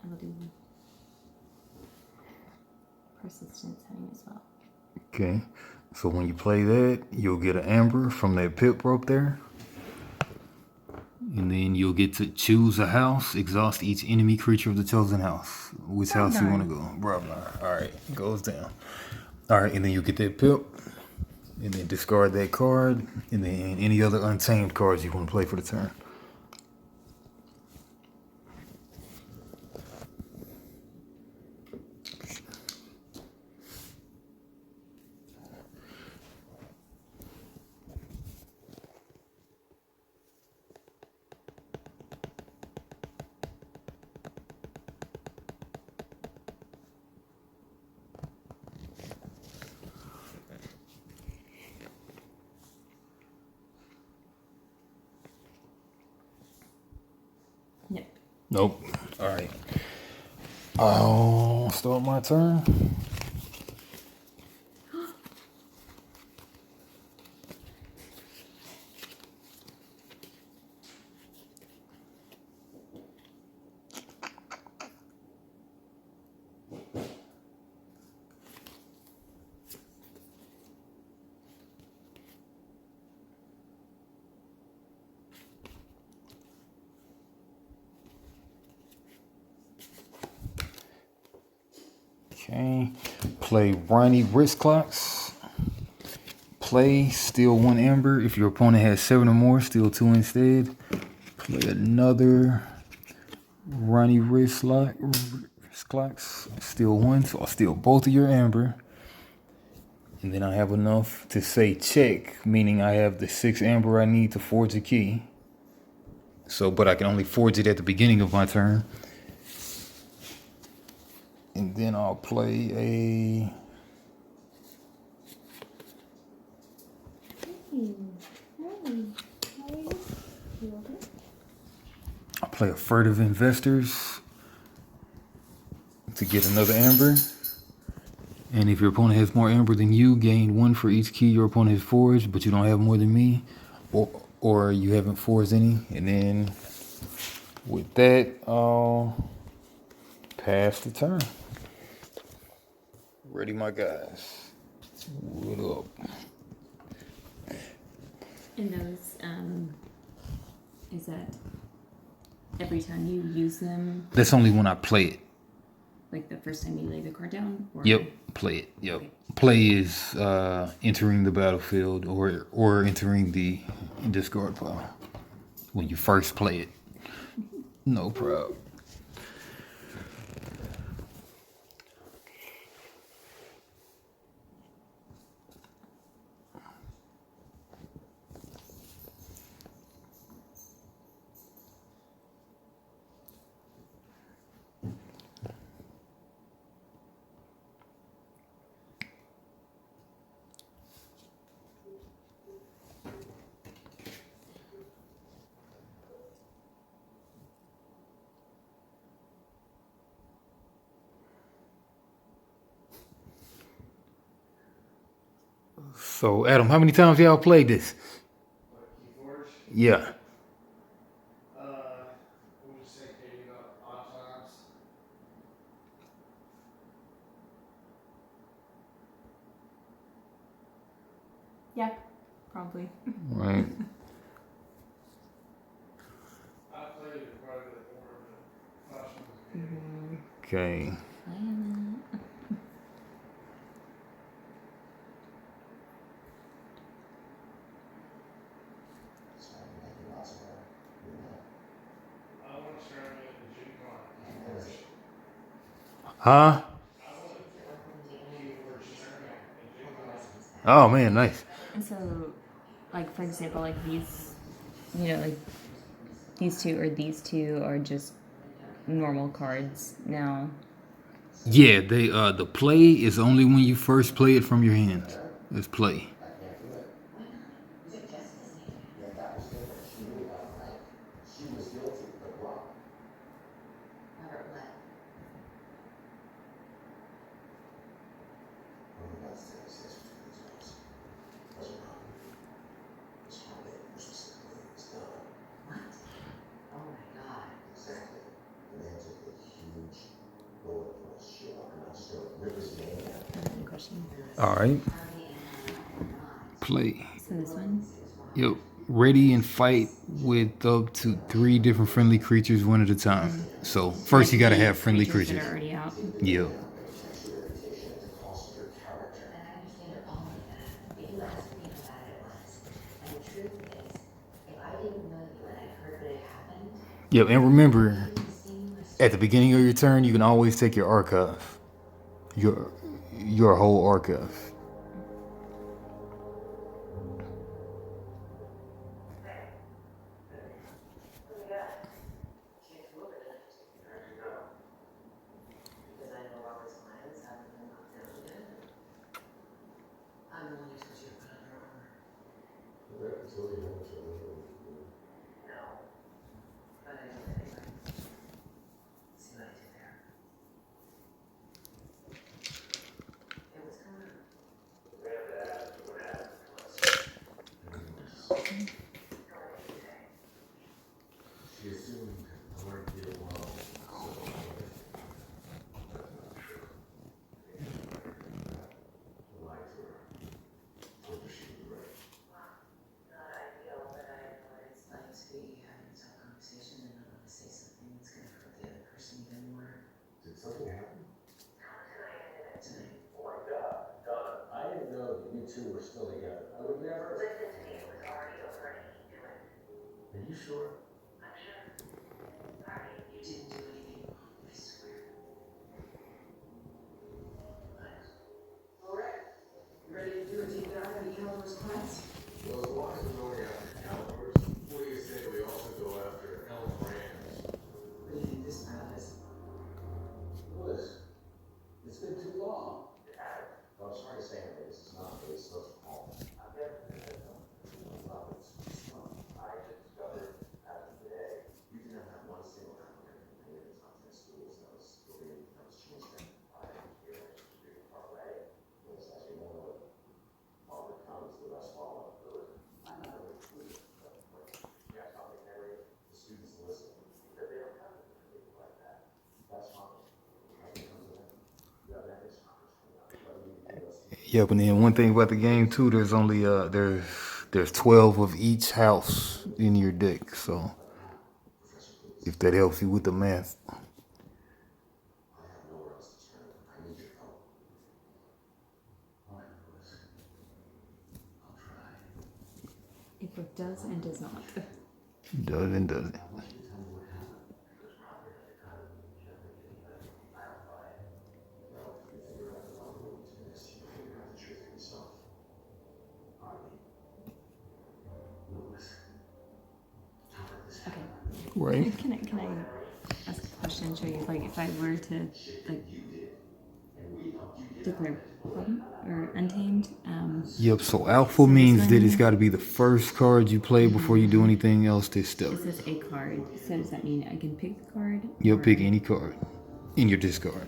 I will do persistence hunting as well. Okay. So when you play that, you'll get an amber from that pip rope there. And then you'll get to choose a house, exhaust each enemy creature of the chosen house. Which house you want to go? Brabnar. All right, goes down. All right, and then you get that pip, and then discard that card, and then any other untamed cards you want to play for the turn. Yep. Nope. All right. I'll start my turn. Okay. Play Ronnie wrist clocks. Play, steal 1 amber. If your opponent has 7 or more, steal 2 instead. Play another Ronnie wrist clocks. Steal 1, so I'll steal both of your amber. And then I have enough to say check, meaning I have the 6 amber I need to forge a key. So, but I can only forge it at the beginning of my turn. And then I'll play a Furtive Investors to get another amber. And if your opponent has more amber than you, gain 1 for each key your opponent has forged, but you don't have more than me, or you haven't forged any. And then with that, I'll pass the turn. Ready, my guys. What up? And those, is that every time you use them, That's only when I play it. like the first time you lay the card down? Or? Yep, play it. Yep. Play is entering the battlefield or entering the discard pile when you first play it. No problem. So, Adam, how many times y'all played this? What, KeyForge? Yeah. We'll just say maybe about odd times. Yeah, probably. Right. I played it quite a bit more than professional. Okay. I want to start it in June on KeyForge. Huh? I want to KeyForge tournament in June on. Oh man, nice. And so, like, for example, like these, you know, like these two are just normal cards now. Yeah, they the play is only when you first play it from your hands. It's play. Question. All right. Play. So this one. Yep. Ready and fight with up to 3 different friendly creatures one at a time. So first you gotta have friendly That creatures. are already out. Yep. Yep, and remember, at the beginning of your turn, you can always take your archive. Your whole archive. You sure? I'm sure. Ardie, you didn't do anything wrong, I swear. Nice. All right. You ready to do a deep dive into Califor's plans? Well, as long as we're going after calipers, what do you say we also go after elf rams? What do you think this path is? Louis, it's been too long. Well, I'm sorry to say it, this is not really supposed to happen. I've never been there, though. Well, it's I just discovered as of today, you do not have one single applicant in any of the top 10 schools that was changed them. I am here to parlay. Yes, as you know, all that comes with us all good. I'm not really pleased, but you have something there, the students listen. Because they don't have people like that. That's fine. Yep, and then one thing about the game too, there's only there's 12 of each house in your deck, so if that helps you with the math. It both does and does not. Does and doesn't. Okay. Right. Can I ask a question? Show you, like, if I were to like declare problem or untamed? Yep, so alpha means that it's got to be the first card you play before you do anything else this step. It says a card. So does that mean I can pick the card? You'll or- pick any card in your discard.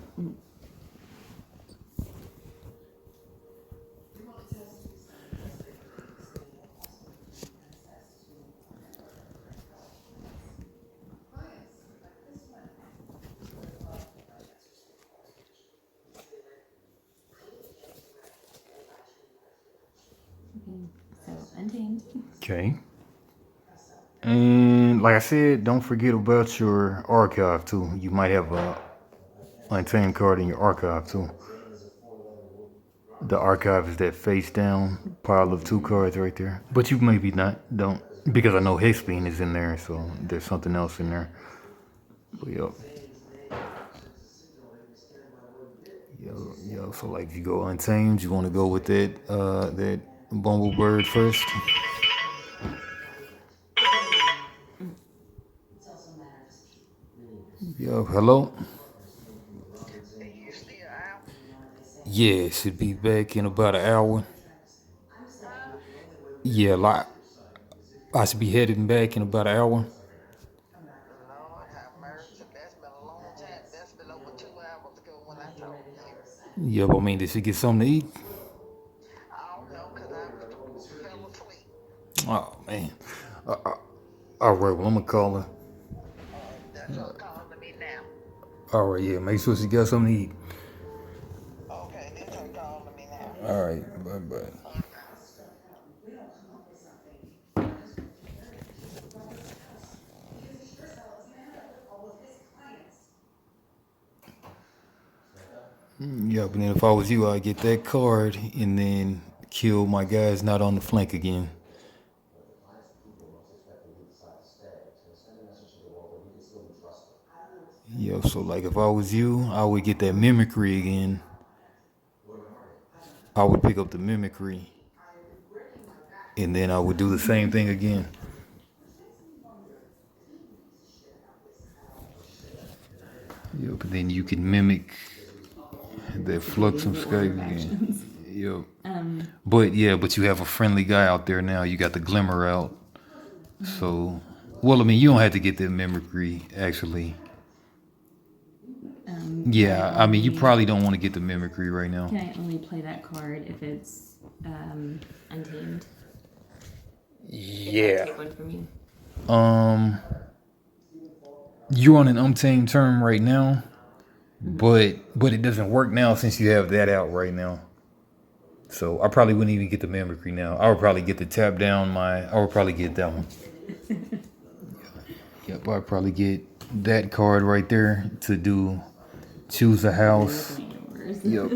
Okay, so untamed. Okay. And like I said, don't forget about your archive too. You might have a untamed card in your archive too. The archive is that face down pile of 2 cards right there. But you maybe don't. Because I know Hexbeam is in there, so there's something else in there. But yo, so like if you go untamed, you want to go with that Bumblebird first. Yo, hello? Yeah, should be back in about an hour. Yeah, like I should be heading back in about an hour. Lord have mercy. That's been a long time. That's been over 2 hours ago when I talked to you. Yeah, but I mean, did she get something to eat? I don't know, because I fell asleep. Oh, man. All right, well, I'm going to call her. That's her calling me now. All right, yeah, make sure she got something to eat. Okay, that's her calling me now. All right, bye-bye. Yeah, but then if I was you, I'd get that card and then kill my guys not on the flank again. Yeah, so like if I was you, I would get that mimicry again. I would pick up the mimicry. And then I would do the same thing again. Yep, but then you can mimic the flux of Skype again. Yep. But you have a friendly guy out there now. You got the glimmer out. So, well, I mean, you don't have to get that mimicry, actually. Yeah, I mean, you probably don't want to get the mimicry right now. Can I only play that card if it's untamed? Yeah. Take one from you. You're on an untamed term right now, but it doesn't work now since you have that out right now. So I probably wouldn't even get the mimicry now. I would probably get the tap down I would probably get that one. Yep, I'd probably get that card right there to do choose a house. Yep.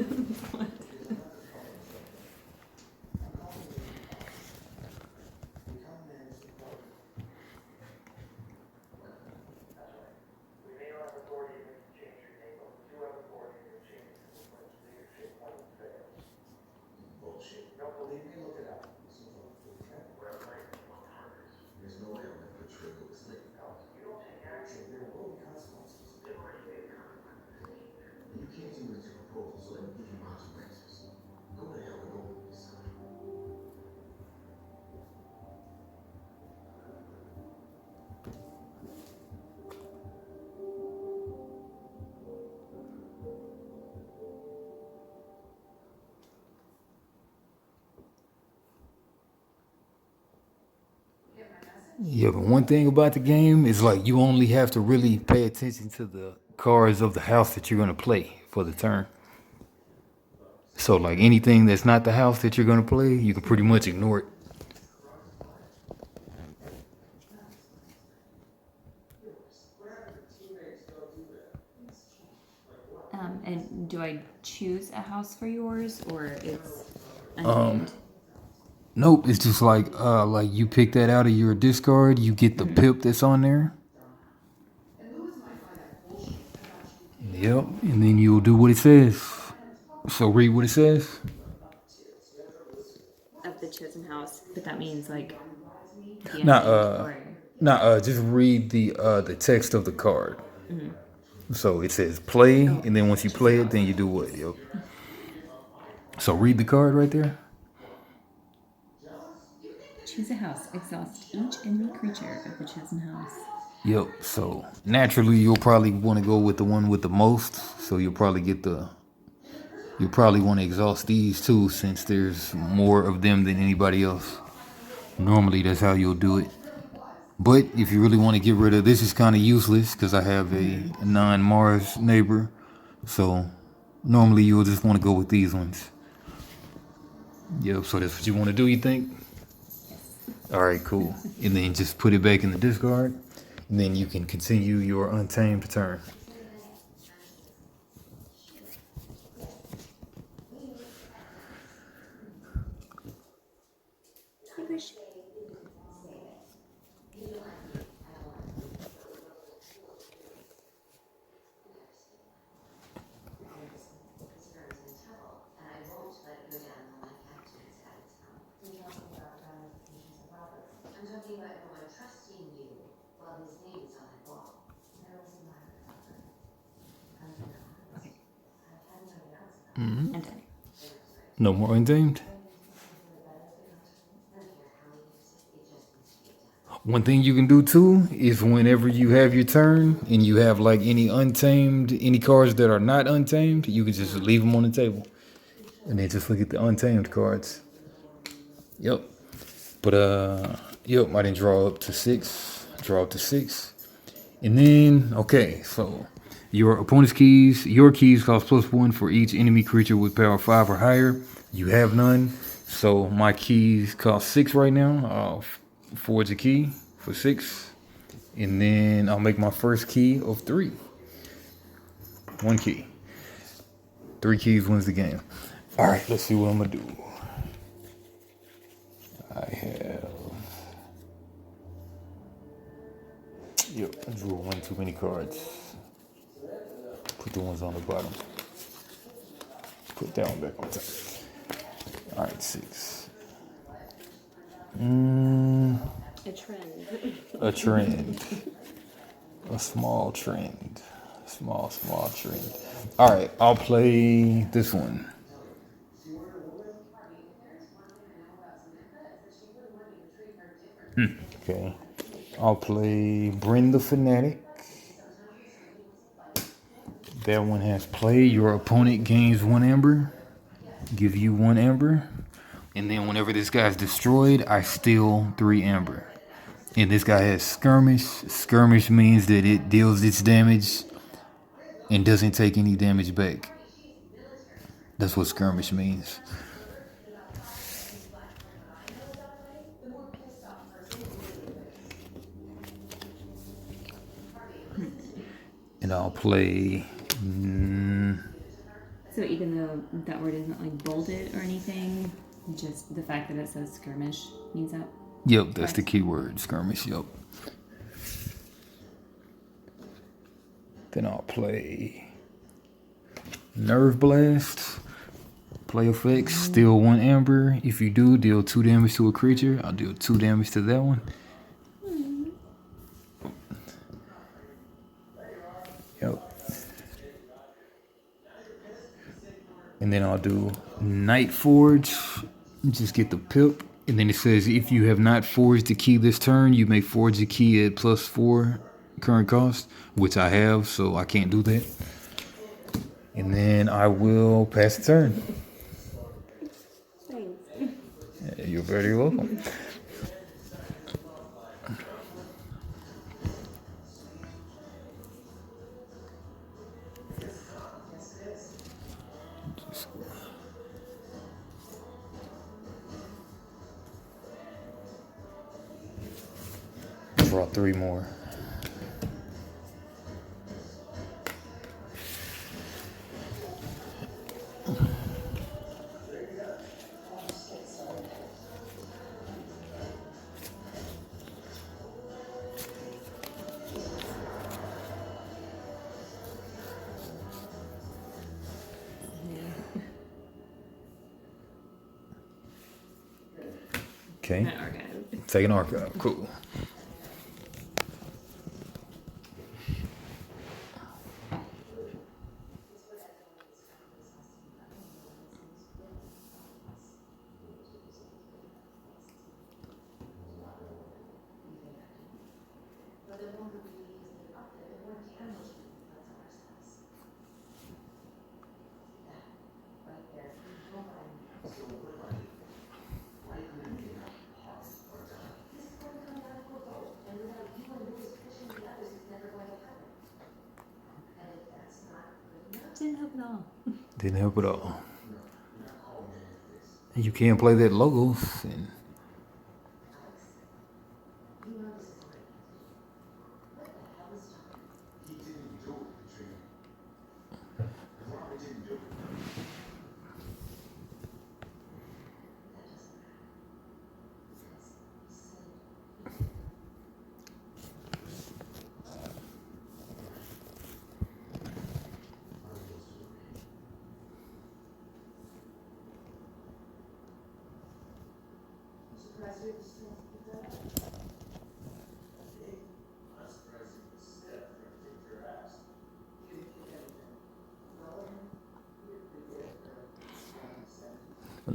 Yeah, but one thing about the game is like you only have to really pay attention to the cards of the house that you're gonna play for the turn. So like anything that's not the house that you're gonna play, you can pretty much ignore it. And do I choose a house for yours, or it's unnamed? Nope, it's just like you pick that out of your discard, you get the pip that's on there. Yep, and then you'll do what it says. So read what it says. Of the chosen house, but that means like the Not unnamed, or just read the text of the card. So it says play, and then once you play it, then you do what? Yep. So read the card right there. choose a house. Exhaust each enemy creature of the chosen house. Yep. So naturally, you'll probably want to go with the one with the most. So you'll probably want to exhaust these too, since there's more of them than anybody else. Normally, that's how you'll do it. But if you really want to get rid of this, is kind of useless because I have a non-Mars neighbor. So normally you'll just want to go with these ones. Yep. So that's what you want to do. You think? All right. Cool. And then just put it back in the discard. And then you can continue your untamed turn. Untamed. No more untamed. One thing you can do too is whenever you have your turn and you have like any cards that are not untamed, you can just leave them on the table and then just look at the untamed cards. Yep. But yep, I didn't draw up to 6. Draw up to 6. And then okay, so your opponent's your keys cost +1 for each enemy creature with power 5 or higher. You have none. So my keys cost 6 right now. I'll forge a key for 6. And then I'll make my first key of 3. 1 key. 3 keys wins the game. All right, let's see what I'm gonna do. I have. Yep, I drew one too many cards. Put the ones on the bottom. Put that one back on top. All right, 6. A trend. A trend. A small trend. Small trend. All right, I'll play this one. Okay. I'll play Bryn the Fanatic. That one has play. Your opponent gains 1 amber. Give you 1 amber. And then whenever this guy's destroyed, I steal 3 amber. And this guy has skirmish. Skirmish means that it deals its damage and doesn't take any damage back. That's what skirmish means. And I'll play. So even though that word isn't like bolded or anything, just the fact that it says skirmish means that? Yep, that's the key word, skirmish, yep. Then I'll play Nerve Blast. Play effects, steal 1 amber. If you do, deal 2 damage to a creature. I'll deal 2 damage to that one. Yep. And then I'll do Night Forge. Just get the pip. And then it says if you have not forged the key this turn, you may forge the key at +4 current cost, which I have, so I can't do that. And then I will pass the turn. Thanks. You're very welcome. brought 3 more. Okay. Archive. Take an archive. Cool. Didn't help at all. Didn't help at all. You can't play that logos and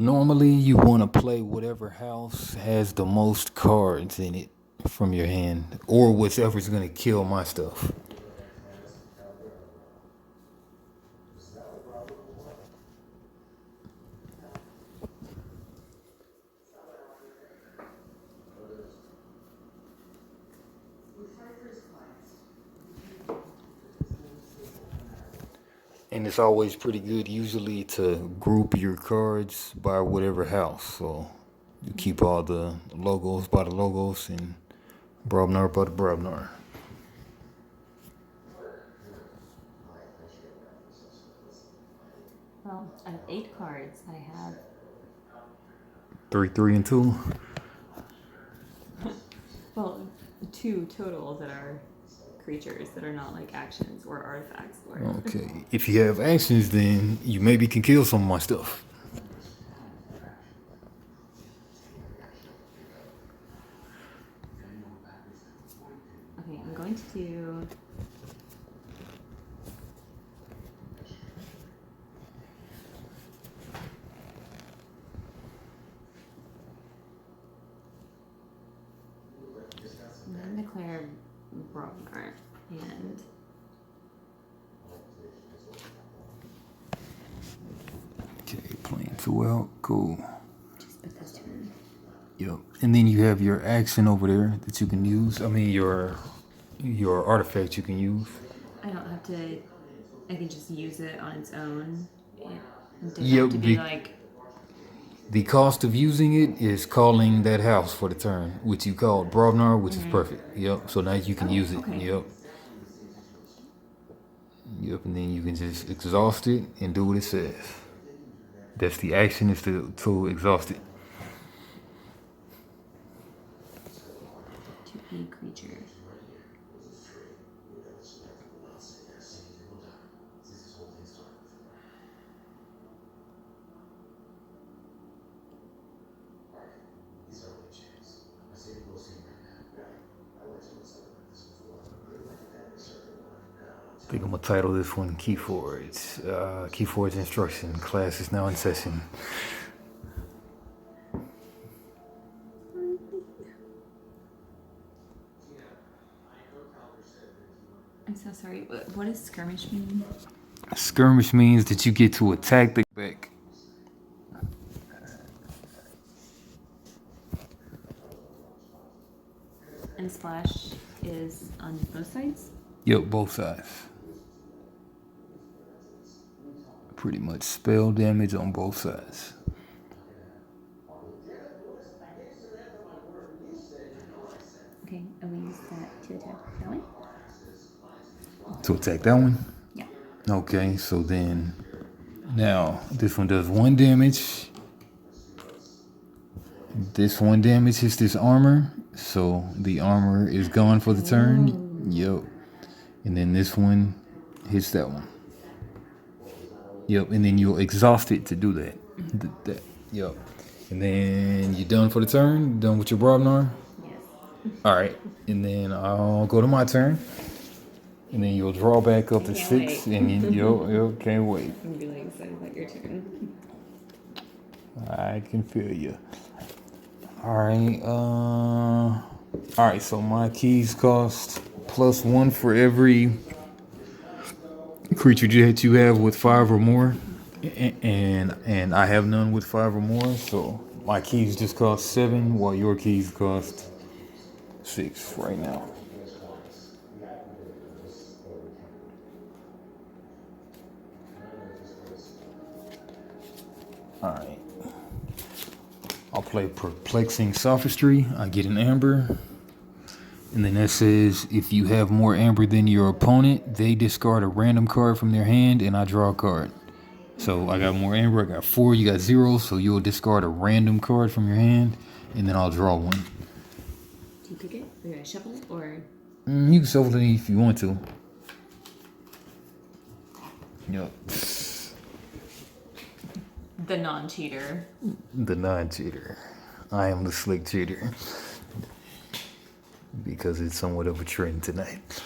normally you want to play whatever house has the most cards in it from your hand, or whichever's going to kill my stuff. And it's always pretty good usually to group your cards by whatever house. So you keep all the logos by the logos and Brobnar by the Brobnar. Well, out of 8 cards, I have 3, 3, and 2. well 2 total that are creatures that are not like actions or artifacts. Or Okay. If you have actions, then you maybe can kill some of my stuff. okay, I'm going to do. I'm going to declare Brognar and Okay, playing 2 out. Cool. just put those 2 in. Yep. And then you have your action over there that you can use. I mean, your artifact you can use. I don't have to. I can just use it on its own. It doesn't Yep, have to be the- like. The cost of using it is calling that house for the turn, which you called Brobnar, which is perfect. Yep. So now you can use it. okay. Yep. Yep. And then you can just exhaust it and do what it says. That's the action, is to exhaust it. To a creature. I think I'm gonna title this one KeyForge. KeyForge instruction class is now in session. I'm so sorry. What does skirmish mean? Skirmish means that you get to attack the back. And splash is on both sides? Yep, both sides. Pretty much spell damage on both sides. Okay, I will use that. To attack that one? Yeah. Okay, so then now this one does 1 damage. This 1 damage hits this armor, so the armor is gone for the turn. Yep. And then this one hits that one. Yep, and then you'll exhaust it to do that. Yep. And then you're done for the turn? Done with your Brobnar? Yes. Alright. And then I'll go to my turn. And then you'll draw back up to 6. wait. And you can't wait. I'm really excited about your turn. I can feel you. Alright, so my keys cost +1 for every creature that you have with 5 or more. And I have none with 5 or more, so my keys just cost 7 while your keys cost 6 right now. Alright. I'll play Perplexing Sophistry. I get an amber. And then that says, if you have more amber than your opponent, they discard a random card from their hand and I draw a card. So I got more amber, I got 4, you got 0, so you'll discard a random card from your hand and then I'll draw one. Do you pick it? Are you gonna shuffle it or? You can shuffle it if you want to. Yep. The non-cheater. The non-cheater. I am the slick cheater. Because it's somewhat of a trend tonight.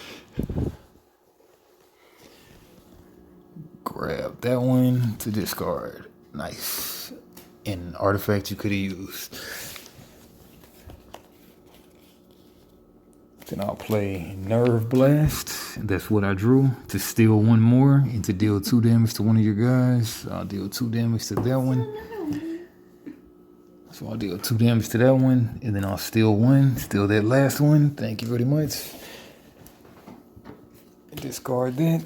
Grab that one to discard. Nice. An artifact you could have used. Then I'll play Nerve Blast. That's what I drew. To steal 1 more and to deal 2 damage to one of your guys. I'll deal 2 damage to that one. So I'll deal 2 damage to that one. And then I'll steal 1. Steal that last one. Thank you very much. Discard that.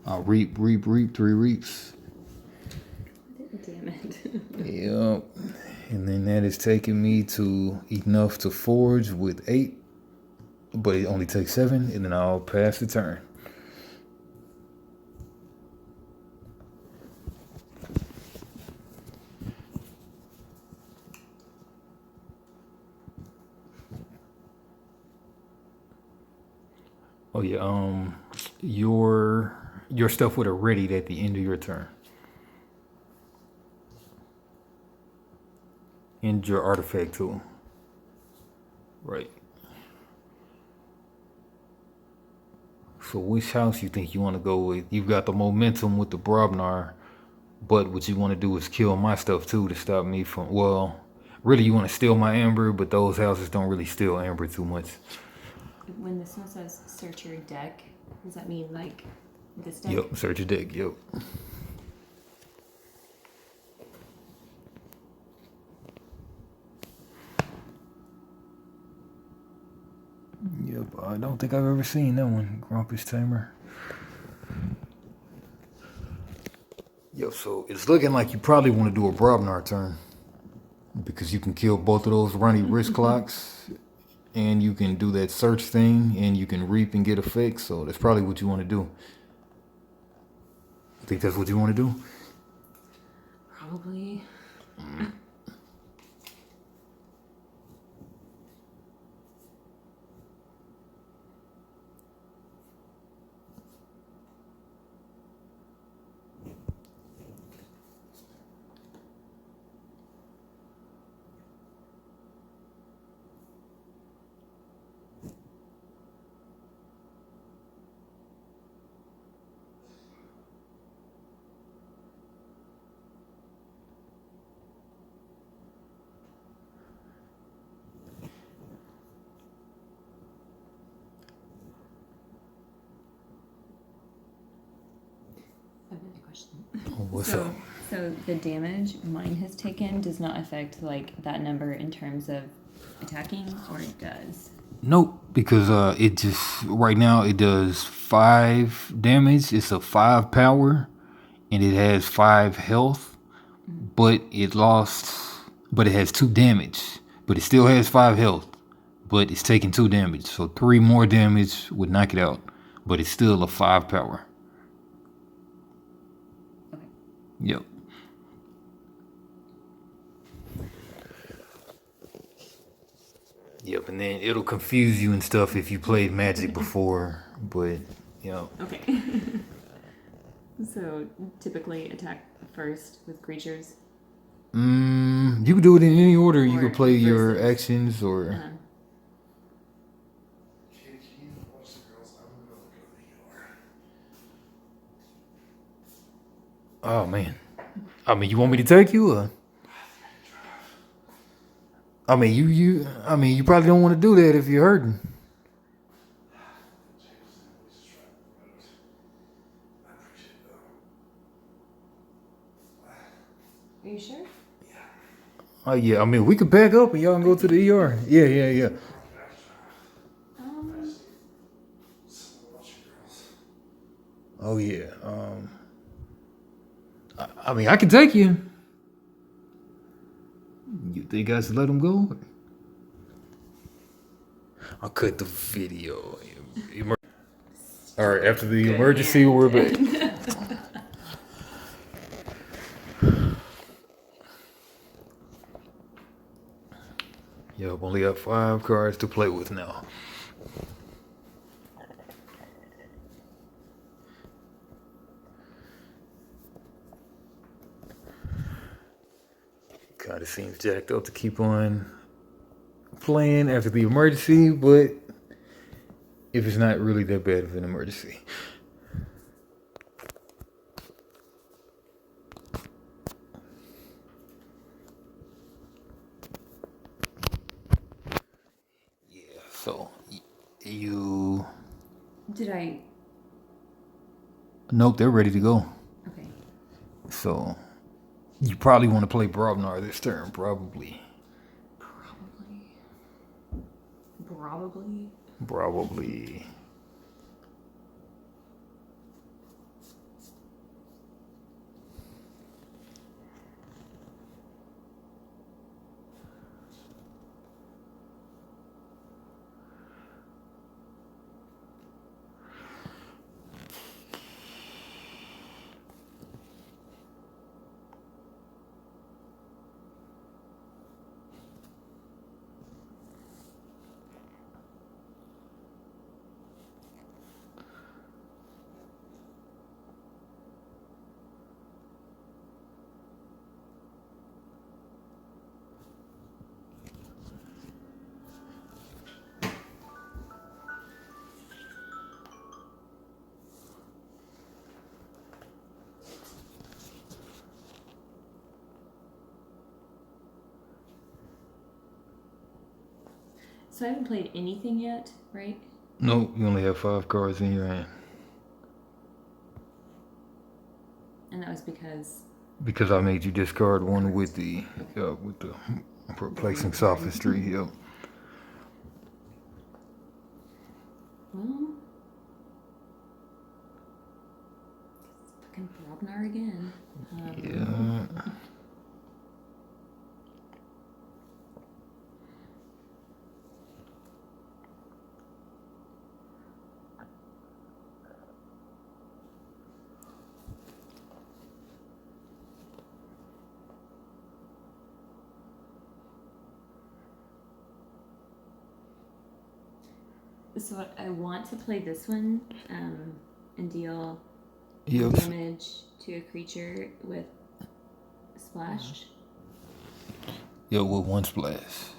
I'll reap 3 reaps. Damn it. Yep. And then that is taking me to enough to forge with 8. But it only takes 7. And then I'll pass the turn. Oh yeah, your stuff would have readied at the end of your turn. And your artifact tool. Right. So which house you think you want to go with? You've got the momentum with the Brobnar, but what you want to do is kill my stuff too to stop me from, well, really you want to steal my amber, but those houses don't really steal amber too much. When this one says search your deck, does that mean like this deck? Yep, search your deck, yep. Yep, I don't think I've ever seen that one, Grumpus Tamer. Yo, so it's looking like you probably want to do a Brobnar turn. Because you can kill both of those runny wrist clocks. And you can do that search thing. And you can reap and get a fix. So that's probably what you want to do. I think that's what you want to do? Probably. Another question. What's up? So the damage mine has taken does not affect like that number in terms of attacking, or it does? Nope, because it just, right now it does 5 damage. It's a 5 power, and it has 5 health, but it lost but it has 2 damage. But it still has 5 health. But it's taking 2 damage. So 3 more damage would knock it out. But it's still a 5 power. Okay. Yep. Yep, and then it'll confuse you and stuff if you played Magic before, but, you know. Okay. So, typically attack first with creatures? You can do it in any order. You Or can play your versus- actions or... Uh-huh. Can you watch the girls? I'm gonna look at the ER. Oh, man. I mean, you want me to take you or... I mean, you probably don't want to do that if you're hurting. Are you sure? Oh, yeah. I mean, we could back up and y'all can go to the ER. Yeah. Oh, yeah. I mean, I can take you. You think I should let him go? I'll cut the video. All right, after the emergency, we're back. Yep, only have 5 cards to play with now. Kind of seems jacked up to keep on playing after the emergency, but if it's not really that bad of an emergency. Yeah, so you... Did I? Nope, they're ready to go. Okay. So you probably want to play Brobnar this turn, probably. Probably. So I haven't played anything yet, right? Nope, you only have 5 cards in your hand. And that was because... Because I made you discard one with the perplexing sophistry. Yep. Well... Fucking Brobnar again. Yeah. So I want to play this one and deal Yep. damage to a creature with splash. Yep, with 1 splash.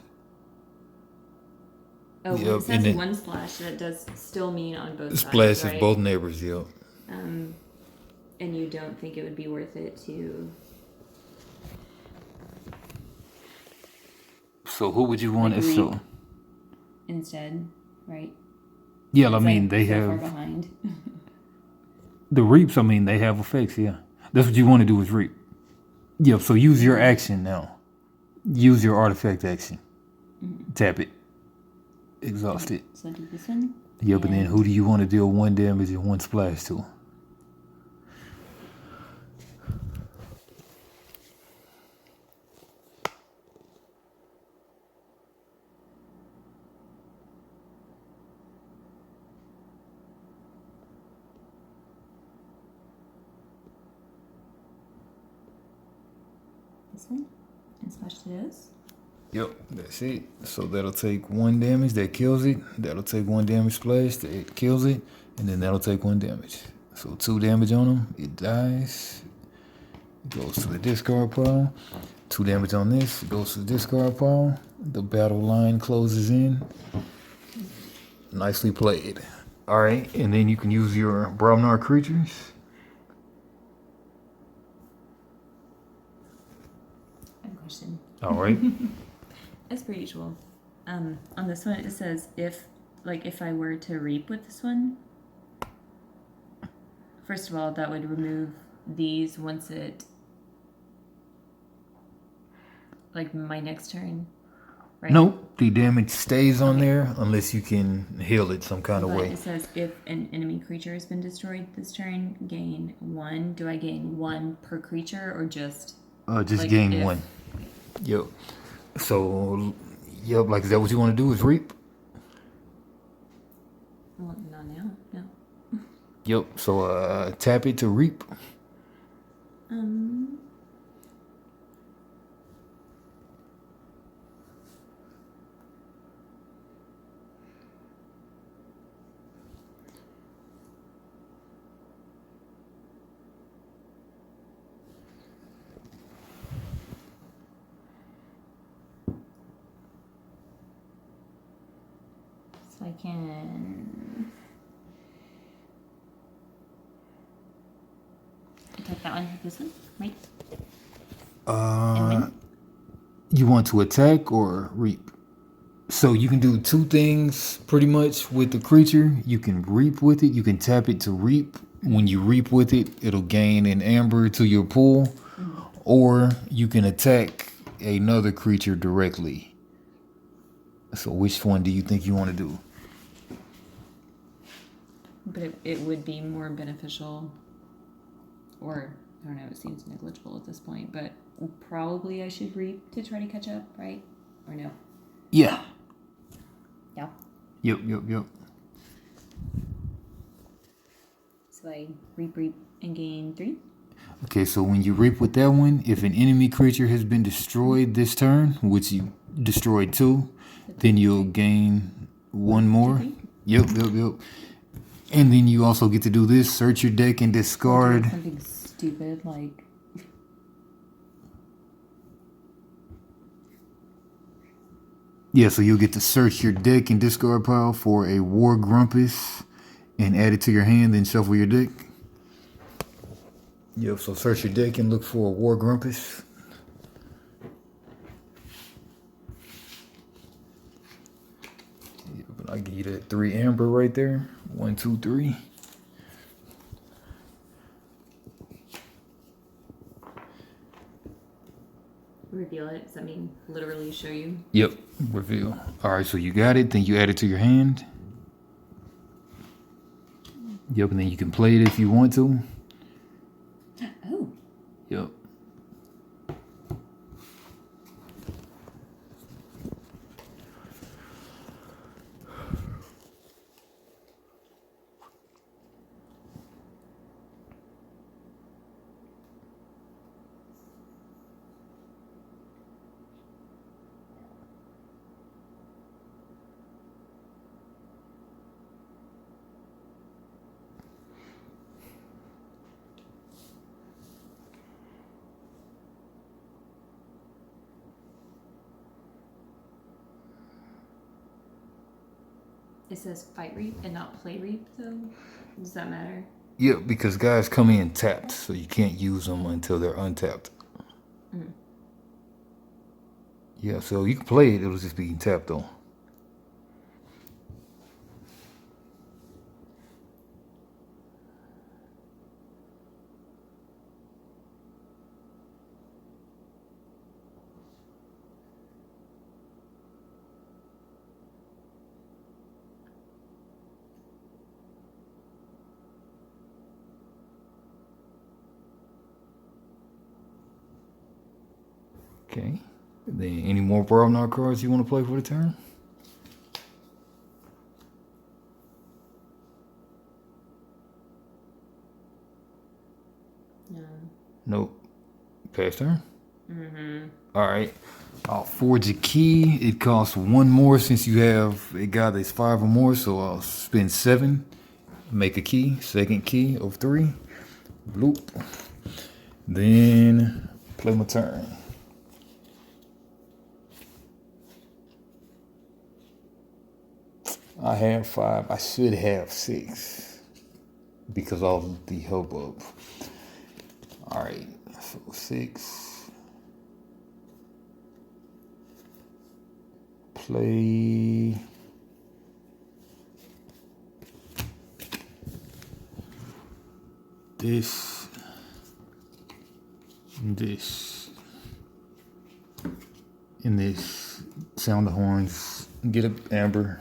Oh, Yep, when it and says then- 1 splash, that does still mean on both sides, Splashes right? both neighbors, yep. And you don't think it would be worth it to... So who would you want Like as so? instead, right? Yeah, I It's mean like they so far have behind. the reaps. I mean they have effects. Yeah, that's what you want to do is reap. Yep. So use your action now. Use your artifact action. Tap it. Exhaust it. So do this one. Yep. And then who do you want to deal 1 damage and 1 splash to? this one and smash those. Yep, that's it. So that'll take 1 damage, that kills it. That'll take 1 damage splash, that kills it. And then that'll take 1 damage. So 2 damage on him, it dies. It goes to the discard pile. 2 damage on this, it goes to the discard pile. The battle line closes in. Nicely played. All right, and then you can use your Bromnar creatures. I have a question. All right. As per usual, on this one it says if I were to reap with this one, first of all, that would remove these once it, like my next turn, right? Nope, the damage stays on there unless you can heal it some kind of But way. it says if an enemy creature has been destroyed this turn, gain 1. Do I gain 1 per creature or just? Just like, gain if- 1. Yep. So, yep, like, is that what you want to do, is reap? Well, not now. No. Yep, so tap it to reap. So I can attack that one with this one, right? And win? You want to attack or reap? So you can do 2 things pretty much with the creature. You can reap with it. You can tap it to reap. When you reap with it, it'll gain an amber to your pool. Or you can attack another creature directly. So which one do you think you want to do? But it would be more beneficial, or I don't know, it seems negligible at this point, but probably I should reap to try to catch up, right? Or no? Yeah. Yeah. Yep. So I reap and gain 3. Okay, so when you reap with that one, if an enemy creature has been destroyed this turn, which you destroyed 2, then you'll gain 1 more. Yep. And then you also get to do this: search your deck and discard. Something stupid like. Yeah, so you'll get to search your deck and discard pile for a War Grumpus and add it to your hand, then shuffle your deck. Yep, so search your deck and look for a War Grumpus. Yep, and I'll give you that 3 amber right there. 1, 2, 3. Reveal it. Does that mean literally show you? Yep, reveal. All right, so you got it. Then you add it to your hand. Yep, and then you can play it if you want to. Oh. Yep. It says fight reap and not play reap, though. Does that matter? Yep, because guys come in tapped, so you can't use them until they're untapped. Yeah, so you can play it, it'll just be tapped though. Okay. Then any more Bromnar cards you want to play for the turn? No. Nope. Pass turn. All right. I'll forge a key. It costs 1 more since you have a guy that's 5 or more, so I'll spend 7. Make a key. Second key of 3. Bloop. Then play my turn. I have 5. I should have 6 because of the hubbub. All right, so 6. Play. This. And this. Sound the horns. Get an amber.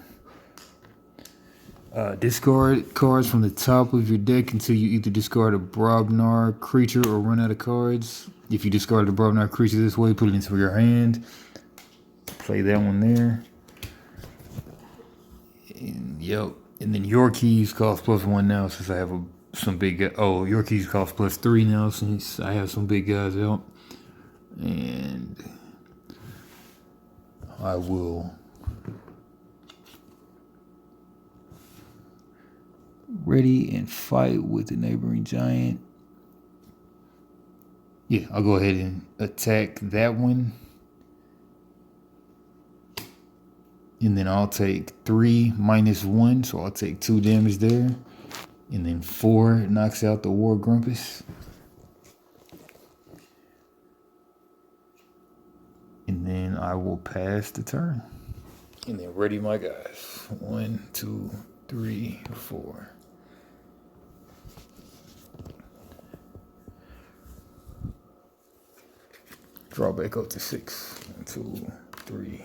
Discard cards from the top of your deck until you either discard a Brobnar creature or run out of cards. If you discard a Brobnar creature this way, put it into your hand. Play that one there. And, yep. And then your keys cost +1 now since I have some big. Oh, your keys cost +3 now since I have some big guys out. And I will. Ready and fight with the neighboring giant. Yeah, I'll go ahead and attack that one. And then I'll take 3 minus 1, so I'll take 2 damage there. And then 4 knocks out the War Grumpus. And then I will pass the turn. And then ready my guys. 1, 2, 3, 4. Draw back up to 6. 1, 2, 3.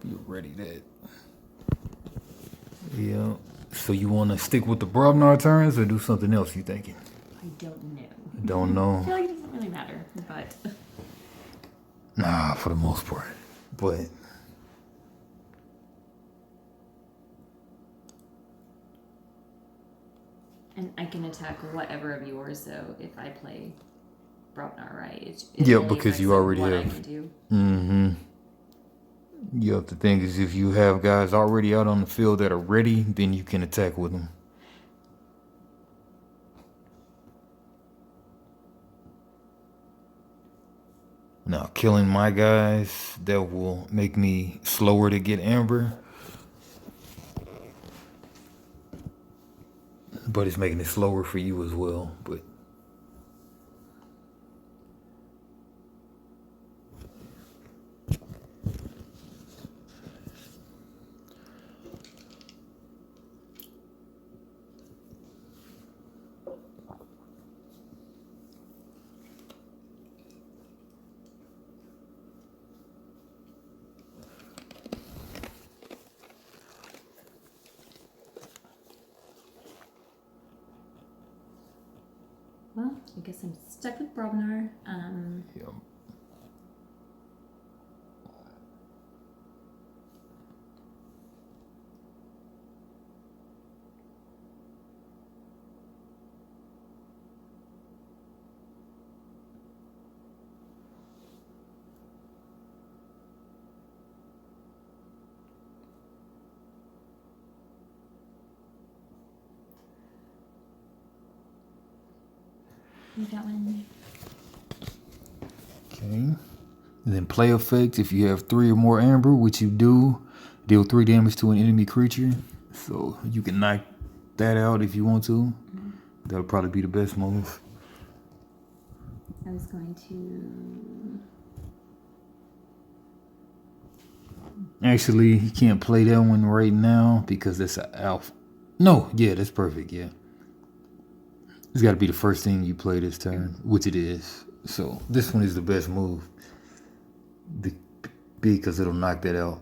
You ready that? Yeah. So you want to stick with the Brobnar turns or do something else you thinking? I don't know. Don't know. I feel like it doesn't really matter, but Nah, for the most part. But and I can attack whatever of yours. So if I play Brobnar, right? It yeah, really because you affects already what have. I can do. Mm-hmm. Yeah, the thing is, if you have guys already out on the field that are ready, then you can attack with them. Now, killing my guys, that will make me slower to get Amber. But it's making it slower for you as well. But Well, I guess I'm stuck with Brobnar. yeah. You got one. Okay. And then play effect. If you have 3 or more Amber, which you do, deal 3 damage to an enemy creature. So you can knock that out if you want to. Mm-hmm. That'll probably be the best move. I was going to. Actually, you can't play that one right now because that's an alpha. No, yeah, that's perfect. Yeah. It's got to be the first thing you play this turn, which it is. So this one is the best move because it'll knock that out.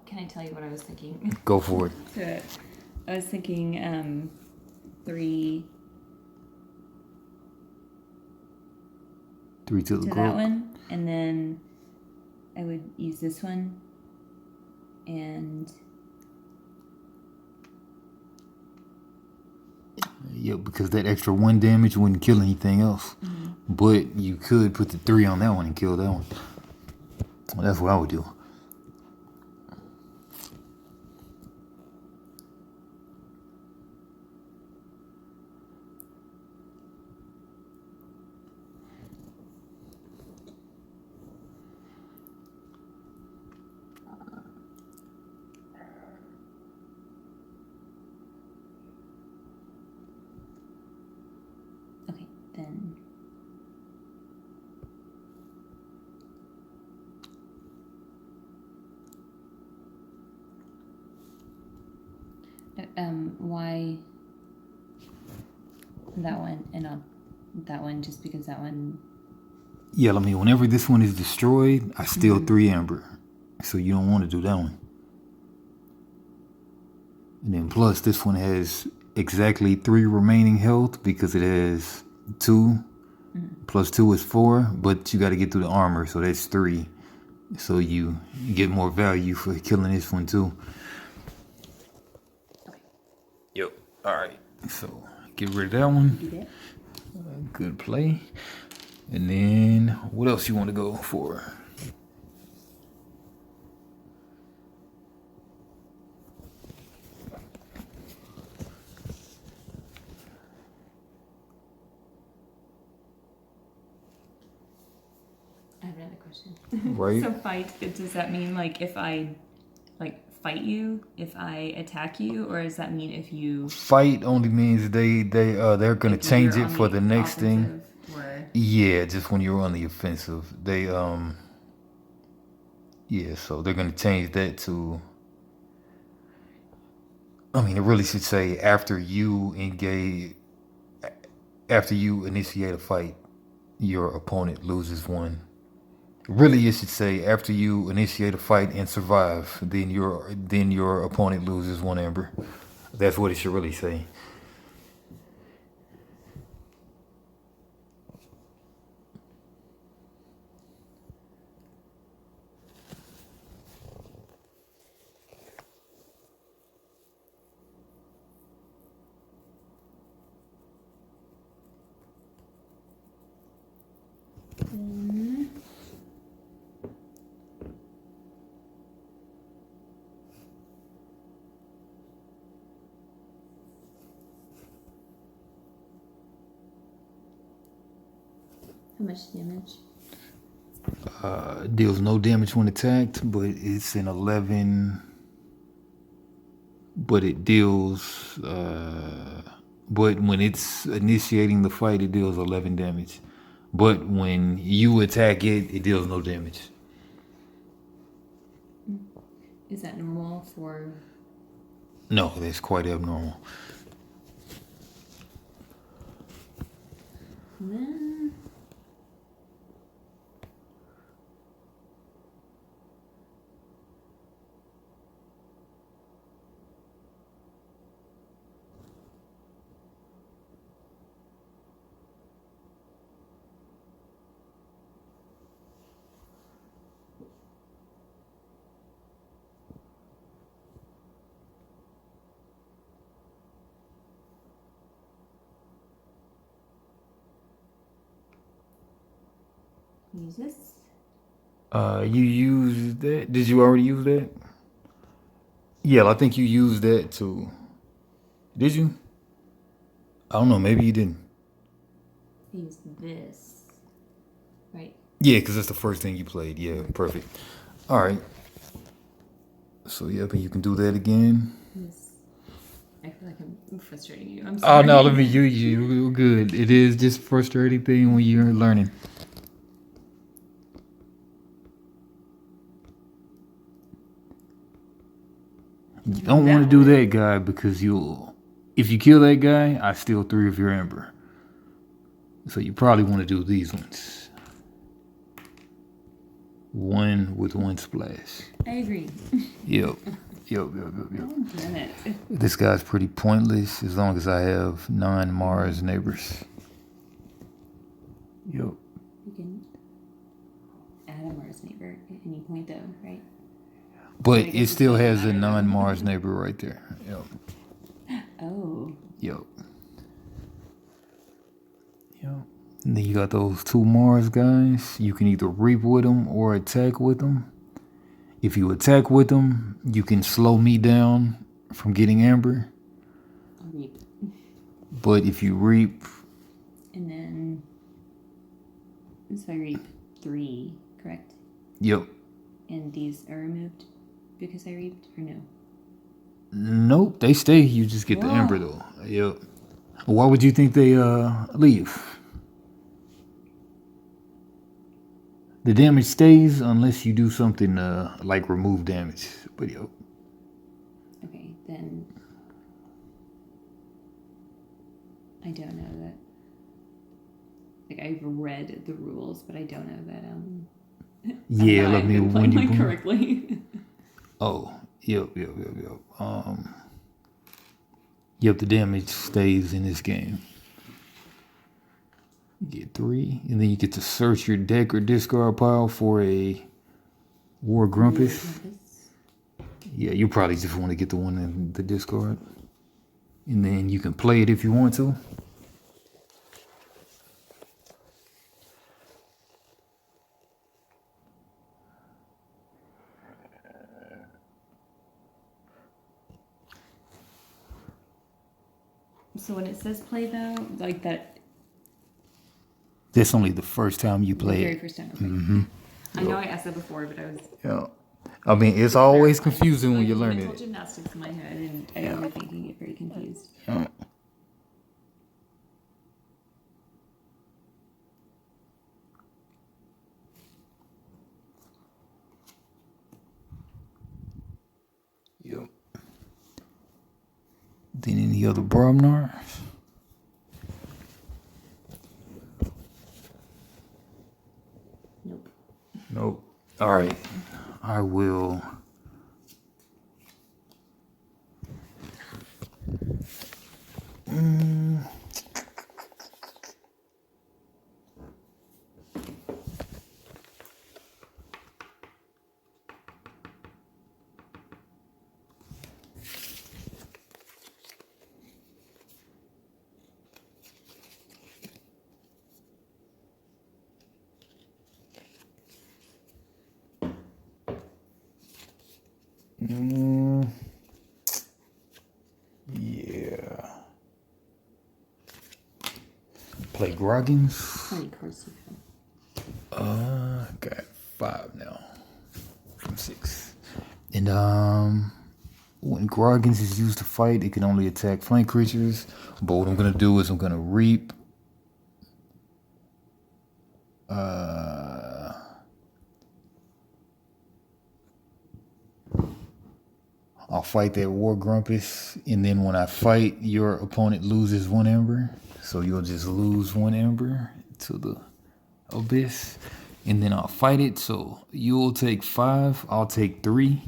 Can I tell you what I was thinking? Go for it. So, I was thinking 3 3 to the to crook. that one, and then I would use this one, and Yep, because that extra 1 damage wouldn't kill anything else. But you could put the 3 on that one and kill that one. Well, that's what I would do. okay, then why that one and not that one? Just because that one. Yeah, I mean, whenever this one is destroyed, I steal 3 amber. So you don't want to do that one. And then plus, this one has exactly 3 remaining health because it has 2. Plus 2 is 4, but you got to get through the armor, so that's 3. So you get more value for killing this one too. Yep. All right. So get rid of that one. Good play. And then what else you want to go for? I have another question. Right. So fight, does that mean like if I fight you, if I attack you, or does that mean if you Fight only means they're gonna if change you're it on for the the next thing. offensive, or Yeah, just when you're on the offensive. Yeah, so they're gonna change that to, I mean, it really should say after you initiate a fight, your opponent loses 1. Really, it should say after you initiate a fight and survive, then your opponent loses 1 amber. That's what it should really say. how much damage? Deals no damage when attacked, but it's an 11. But it deals. But when it's initiating the fight, it deals 11 damage. But when you attack it, it deals no damage. Is that normal for? No, that's quite abnormal. And then use this. You used that? Did you already use that? Yeah, I think you used that too. Did you? I don't know. Maybe you didn't. Use this, right? Yeah, because that's the first thing you played. Yeah, perfect. All right. So, yep, and you can do that again. Yes. I feel like I'm frustrating you. I'm Oh, sorry. no, let me use you. We're good. It is just a frustrating thing when you're learning. You don't want to do that guy because if you kill that guy, I steal 3 of your amber. So you probably want to do these ones. 1 with 1 splash. I agree. Yep. Yep. Damn it. This guy's pretty pointless as long as I have 9 Mars neighbors. Yep. You can add a Mars neighbor at any point, though, right? But I guess it it still doesn't has a matter, though. non-Mars neighbor right there. Yep. Oh. Yep. Yep. And then you got those 2 Mars guys. You can either reap with them or attack with them. If you attack with them, you can slow me down from getting amber. I'll reap. But if you reap, And then. So I reap 3, correct? yep. And these are removed because I reaped, or no? Nope, they stay. You just get the Whoa. amber though. Yep. Why would you think they leave? The damage stays unless you do something like remove damage. But yep. Okay, then. I don't know that. Like, I've read the rules, but I don't know that, Yeah, I've let me been when playing you mine correctly. Oh, yep. Yep, the damage stays in this game. You get 3, and then you get to search your deck or discard pile for a War Grumpus. Yeah, you probably just want to get the one in the discard. And then you can play it if you want to. So when it says play, though, like that, That's only the first time you the play very it. first time. Okay. I know I asked that before, but I was. Yeah. I mean, it's always confusing when you learn mental it. gymnastics in my head, and I remember thinking it very confused. Yeah. Yep. Then any other Bromnars? Nope. Nope. All right. I will. Yeah. Play Groggins. How many cards do you have? Got 5 now from 6. And when Groggins is used to fight, it can only attack flank creatures. But what I'm gonna do is I'm gonna reap. I'll fight that War Grumpus, and then when I fight, your opponent loses 1 ember. So you'll just lose 1 ember to the abyss. And then I'll fight it, so you'll take 5, I'll take 3.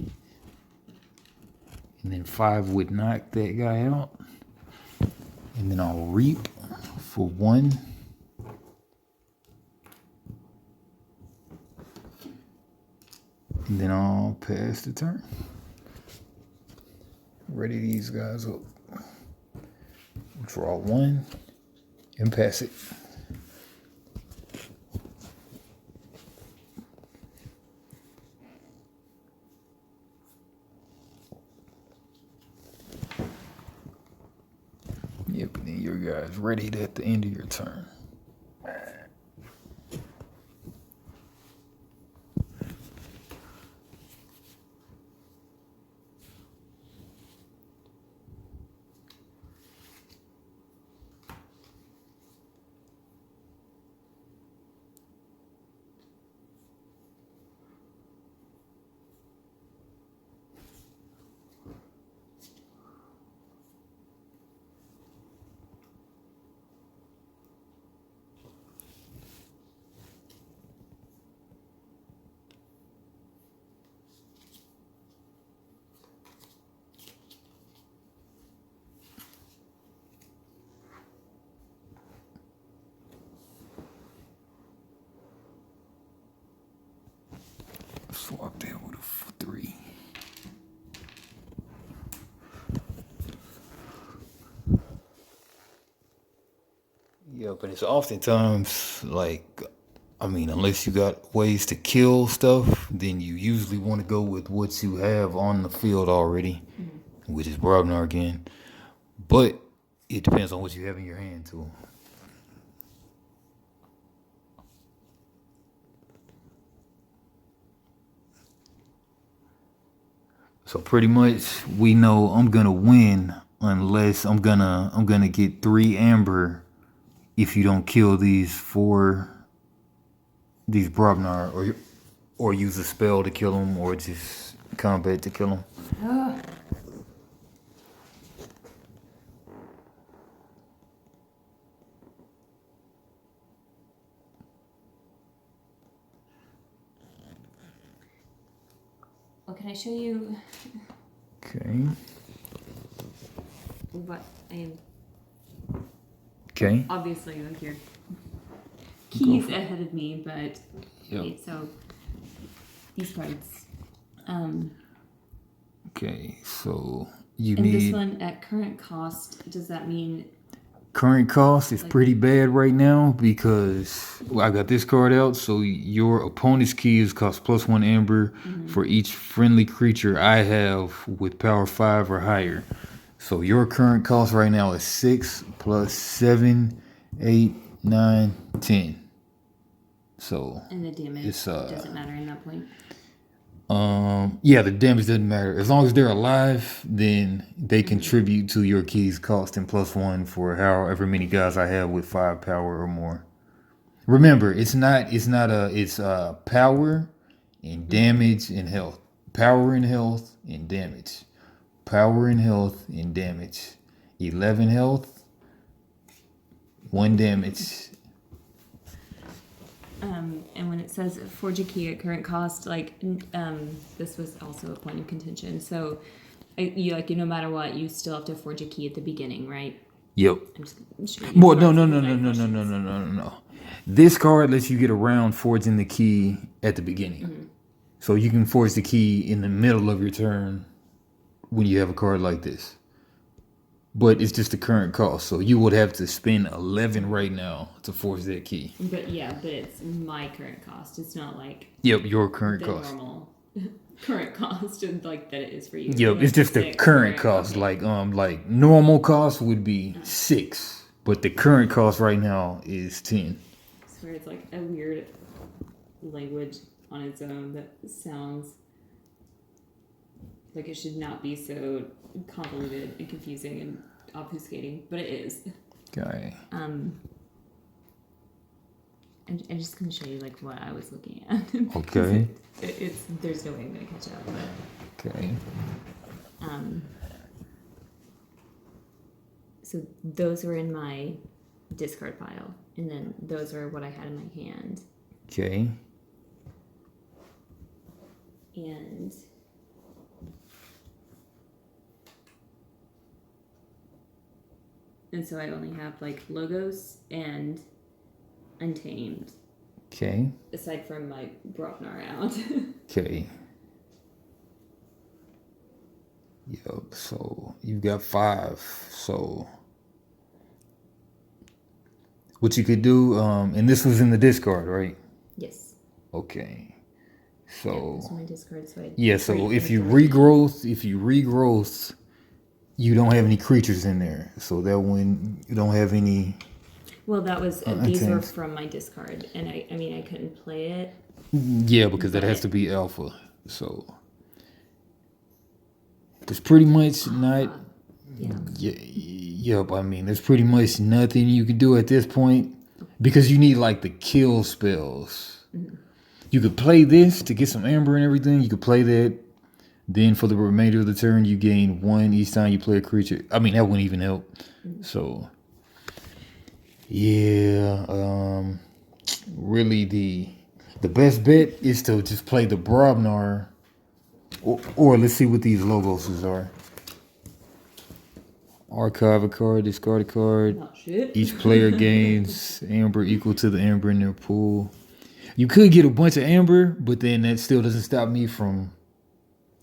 And then 5 would knock that guy out. And then I'll reap for 1. And then I'll pass the turn. Ready these guys up. Draw 1 and pass it. Yep, and then your guys ready at the end of your turn. Swap that with a 3. Yeah, but it's oftentimes like, I mean, unless you got ways to kill stuff, then you usually want to go with what you have on the field already, which is Brobnar again. But it depends on what you have in your hand too. So pretty much we know I'm gonna win unless I'm gonna get 3 amber if you don't kill these Brobnar or use a spell to kill them or just combat to kill them. Well, can I show you Okay. what I am? Okay. Obviously, like your keys ahead of me, but Yep. okay, so these cards. Okay. So you And this need one at current cost. Does that mean current cost is pretty bad right now because I got this card out. So your opponent's keys cost +1 amber for each friendly creature I have with power 5 or higher. So your current cost right now is 6 + 7, 8, 9, 10. So and the damage it's doesn't matter in that point? yeah, the damage doesn't matter. As long as they're alive, then they contribute to your keys costing +1 for however many guys I have with 5 power or more. Remember, it's power and damage and health. Power and health and damage. Power and health and damage. 11 health, 1 damage. And when it says forge a key at current cost, like this was also a point of contention. So you no matter what, you still have to forge a key at the beginning, right? Yep. I'm just showing you Well, no. cards. This card lets you get around forging the key at the beginning. So you can forge the key in the middle of your turn when you have a card like this. But it's just the current cost. So you would have to spend 11 right now to forge that key. But it's my current cost. It's not like Yep, your current the cost. normal current cost like that it is for you. Yep, Like it's just the 6, current right? cost. Okay. Like normal cost would be 6, but the current cost right now is 10. I swear it's like a weird language on its own that sounds like it should not be so convoluted and confusing and obfuscating, but it is. Okay. I'm just gonna show you like what I was looking at. Okay. It's there's no way I'm gonna catch up, but Okay. so those were in my discard pile, and then those are what I had in my hand, Okay. and so I only have like logos and Untamed, Okay. aside from my Brobnar out. Okay. Yep. So you've got 5. So what you could do, and this was in the discard, right? Yes. Okay. Yeah, So those are my discard. So yeah. So if you regrowth, you don't have any creatures in there. So that one you don't have any. well, that was these were Untamed. from my discard, and I mean I couldn't play it. Yeah, because that has to be alpha. So there's pretty much not. Yeah. Yep. I mean, there's pretty much nothing you can do at this point because you need like the kill spells. You could play this to get some amber and everything. You could play that. Then for the remainder of the turn, you gain 1 each time you play a creature. I mean, that wouldn't even help. So yeah. Really, the best bet is to just play the Brobnar. Or let's see what these logos are. Archive a card, discard a card. Oh shit. Each player gains amber equal to the amber in their pool. You could get a bunch of amber, but then that still doesn't stop me from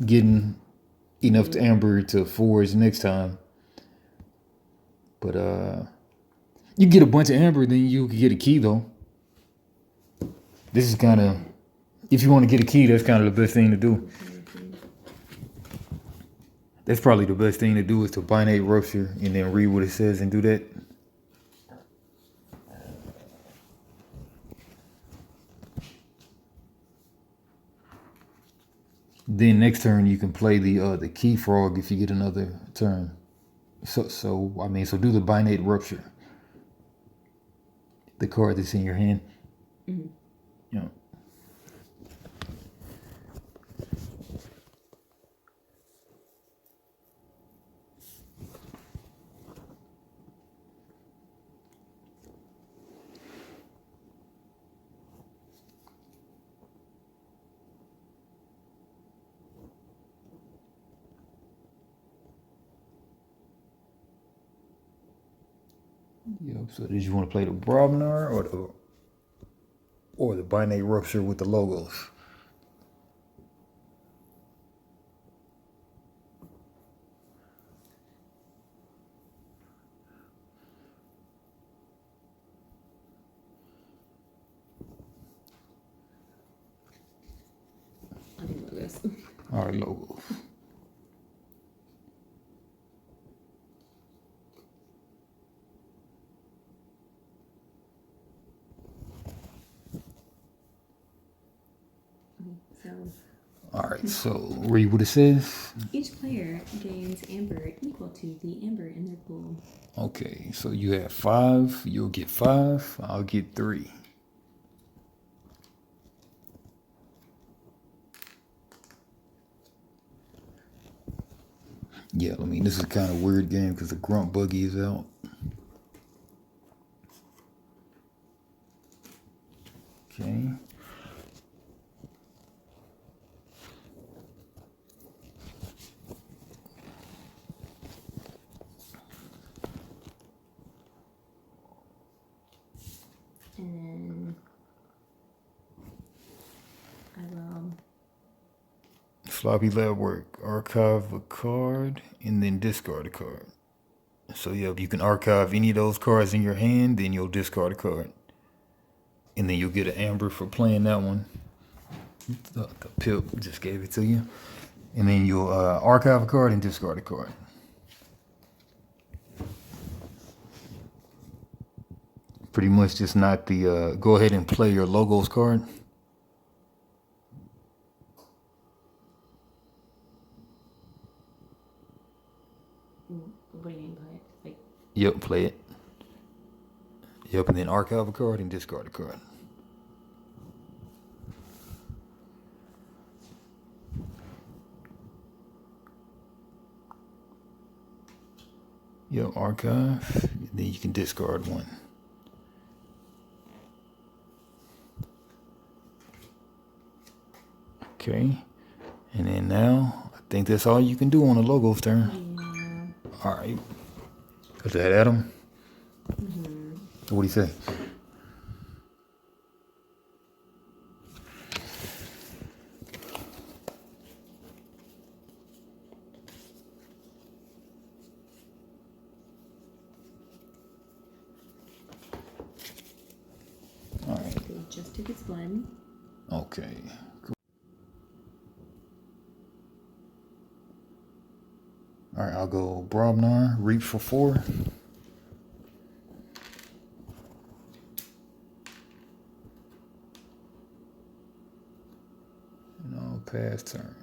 getting enough amber to forge next time. But you get a bunch of amber, then you can get a key though. This is kind of, if you want to get a key, that's kind of the best thing to do. That's probably the best thing to do is to binate rupture and then read what it says and do that. Then next turn you can play the KeyForge if you get another turn. So do the binate rupture. The card that's in your hand. Mm-hmm. Yeah. Yep. So did you want to play the Brobnar or the binate rupture with the logos? I'll do logos. All right, logos. All right, so read what it says. Each player gains amber equal to the amber in their pool. Okay, so you have 5. You'll get 5. I'll get 3. Yeah, I mean, this is kind of a weird game because the grunt buggy is out. Okay. And then I will Sloppy lab work. Archive a card and then discard a card. So yeah, you can archive any of those cards in your hand, then you'll discard a card. And then you'll get an amber for playing that one. The pip just gave it to you. And then you'll archive a card and discard a card. Pretty much just not the, go ahead and play your logos card. What do you mean play it? Like, Yep, play it. Yep, and then archive a card and discard a card. Yep, archive. Then you can discard one. Okay, and then now I think that's all you can do on a logos turn. All right. Is that Adam? Mm-hmm. What do you say? All right. they just took its blood. Okay. Cool. All right, I'll go Brobnar, reach for 4. And I'll pass turn.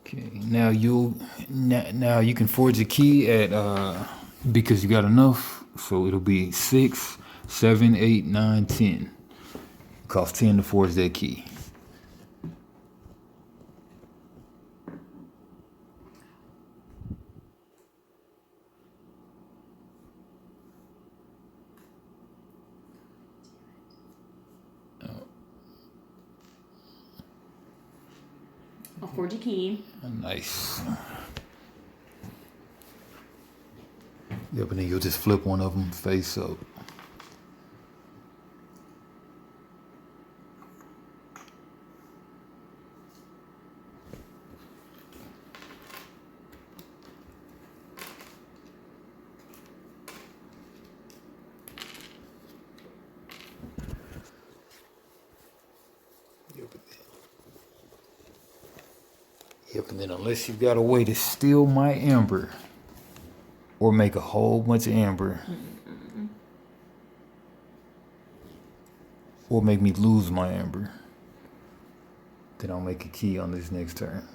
Okay, now you can forge a key at because you got enough, so it'll be 6. 7, 8, 9, 10. Cost 10 to forge that key. I'll forge a key. Nice. Yep, and then you'll just flip one of them face up. Yep, and then unless you've got a way to steal my amber or make a whole bunch of amber or make me lose my amber, then I'll make a key on this next turn.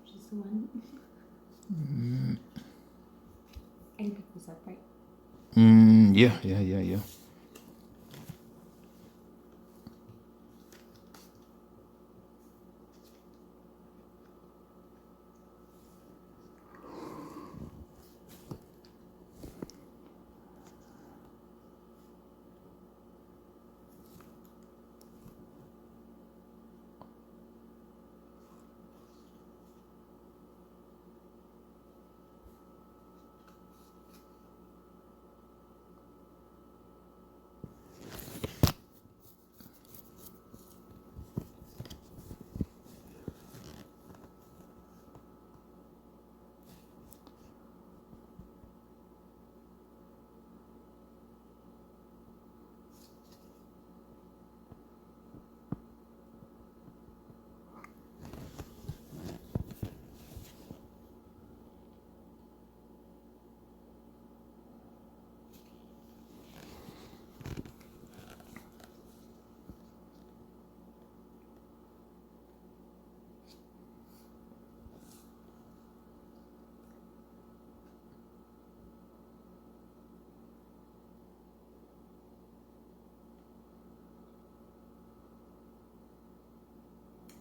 Just one. I can pick this up, right? Yeah.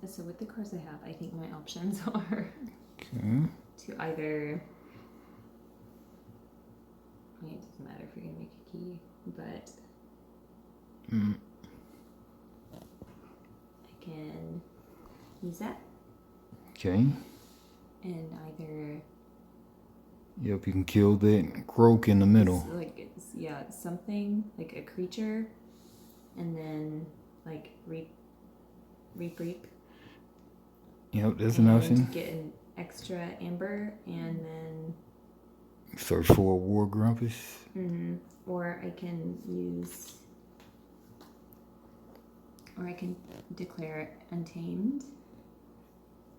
So with the cards I have, I think my options are Okay. to either, I mean, it doesn't matter if you're gonna make a key, but I can use that, Okay. and either Yep, you can kill that croak in the middle. something like a creature, and then like reap. Yep, that's an And option. get an extra amber, and then Search for a war grumpus. or I can declare it untamed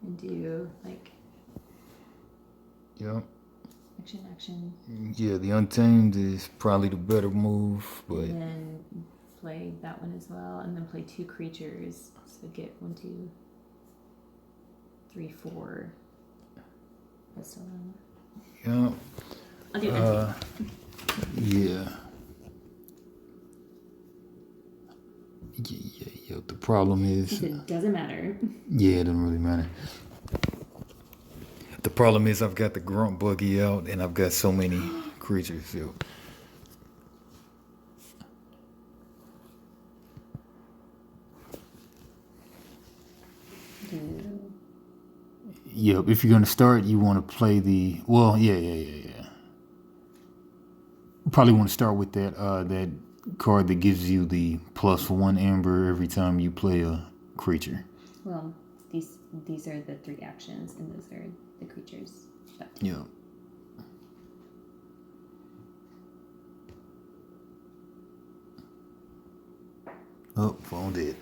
and do like Yep. action, Yeah, the untamed is probably the better move, but and then play that one as well, and then play 2 creatures. So get 1, 2, 3, 4. That's still on. yeah. I'll do untamed. Yeah. Yeah. The problem is, It doesn't matter. yeah, it doesn't really matter. The problem is I've got the grunt buggy out and I've got so many creatures. Yo. Yep, if you're gonna start, you want to play the yeah. You probably want to start with that card that gives you the +1 amber every time you play a creature. Well, these are the 3 actions, and those are the creatures. But Yeah. Oh, phone dead.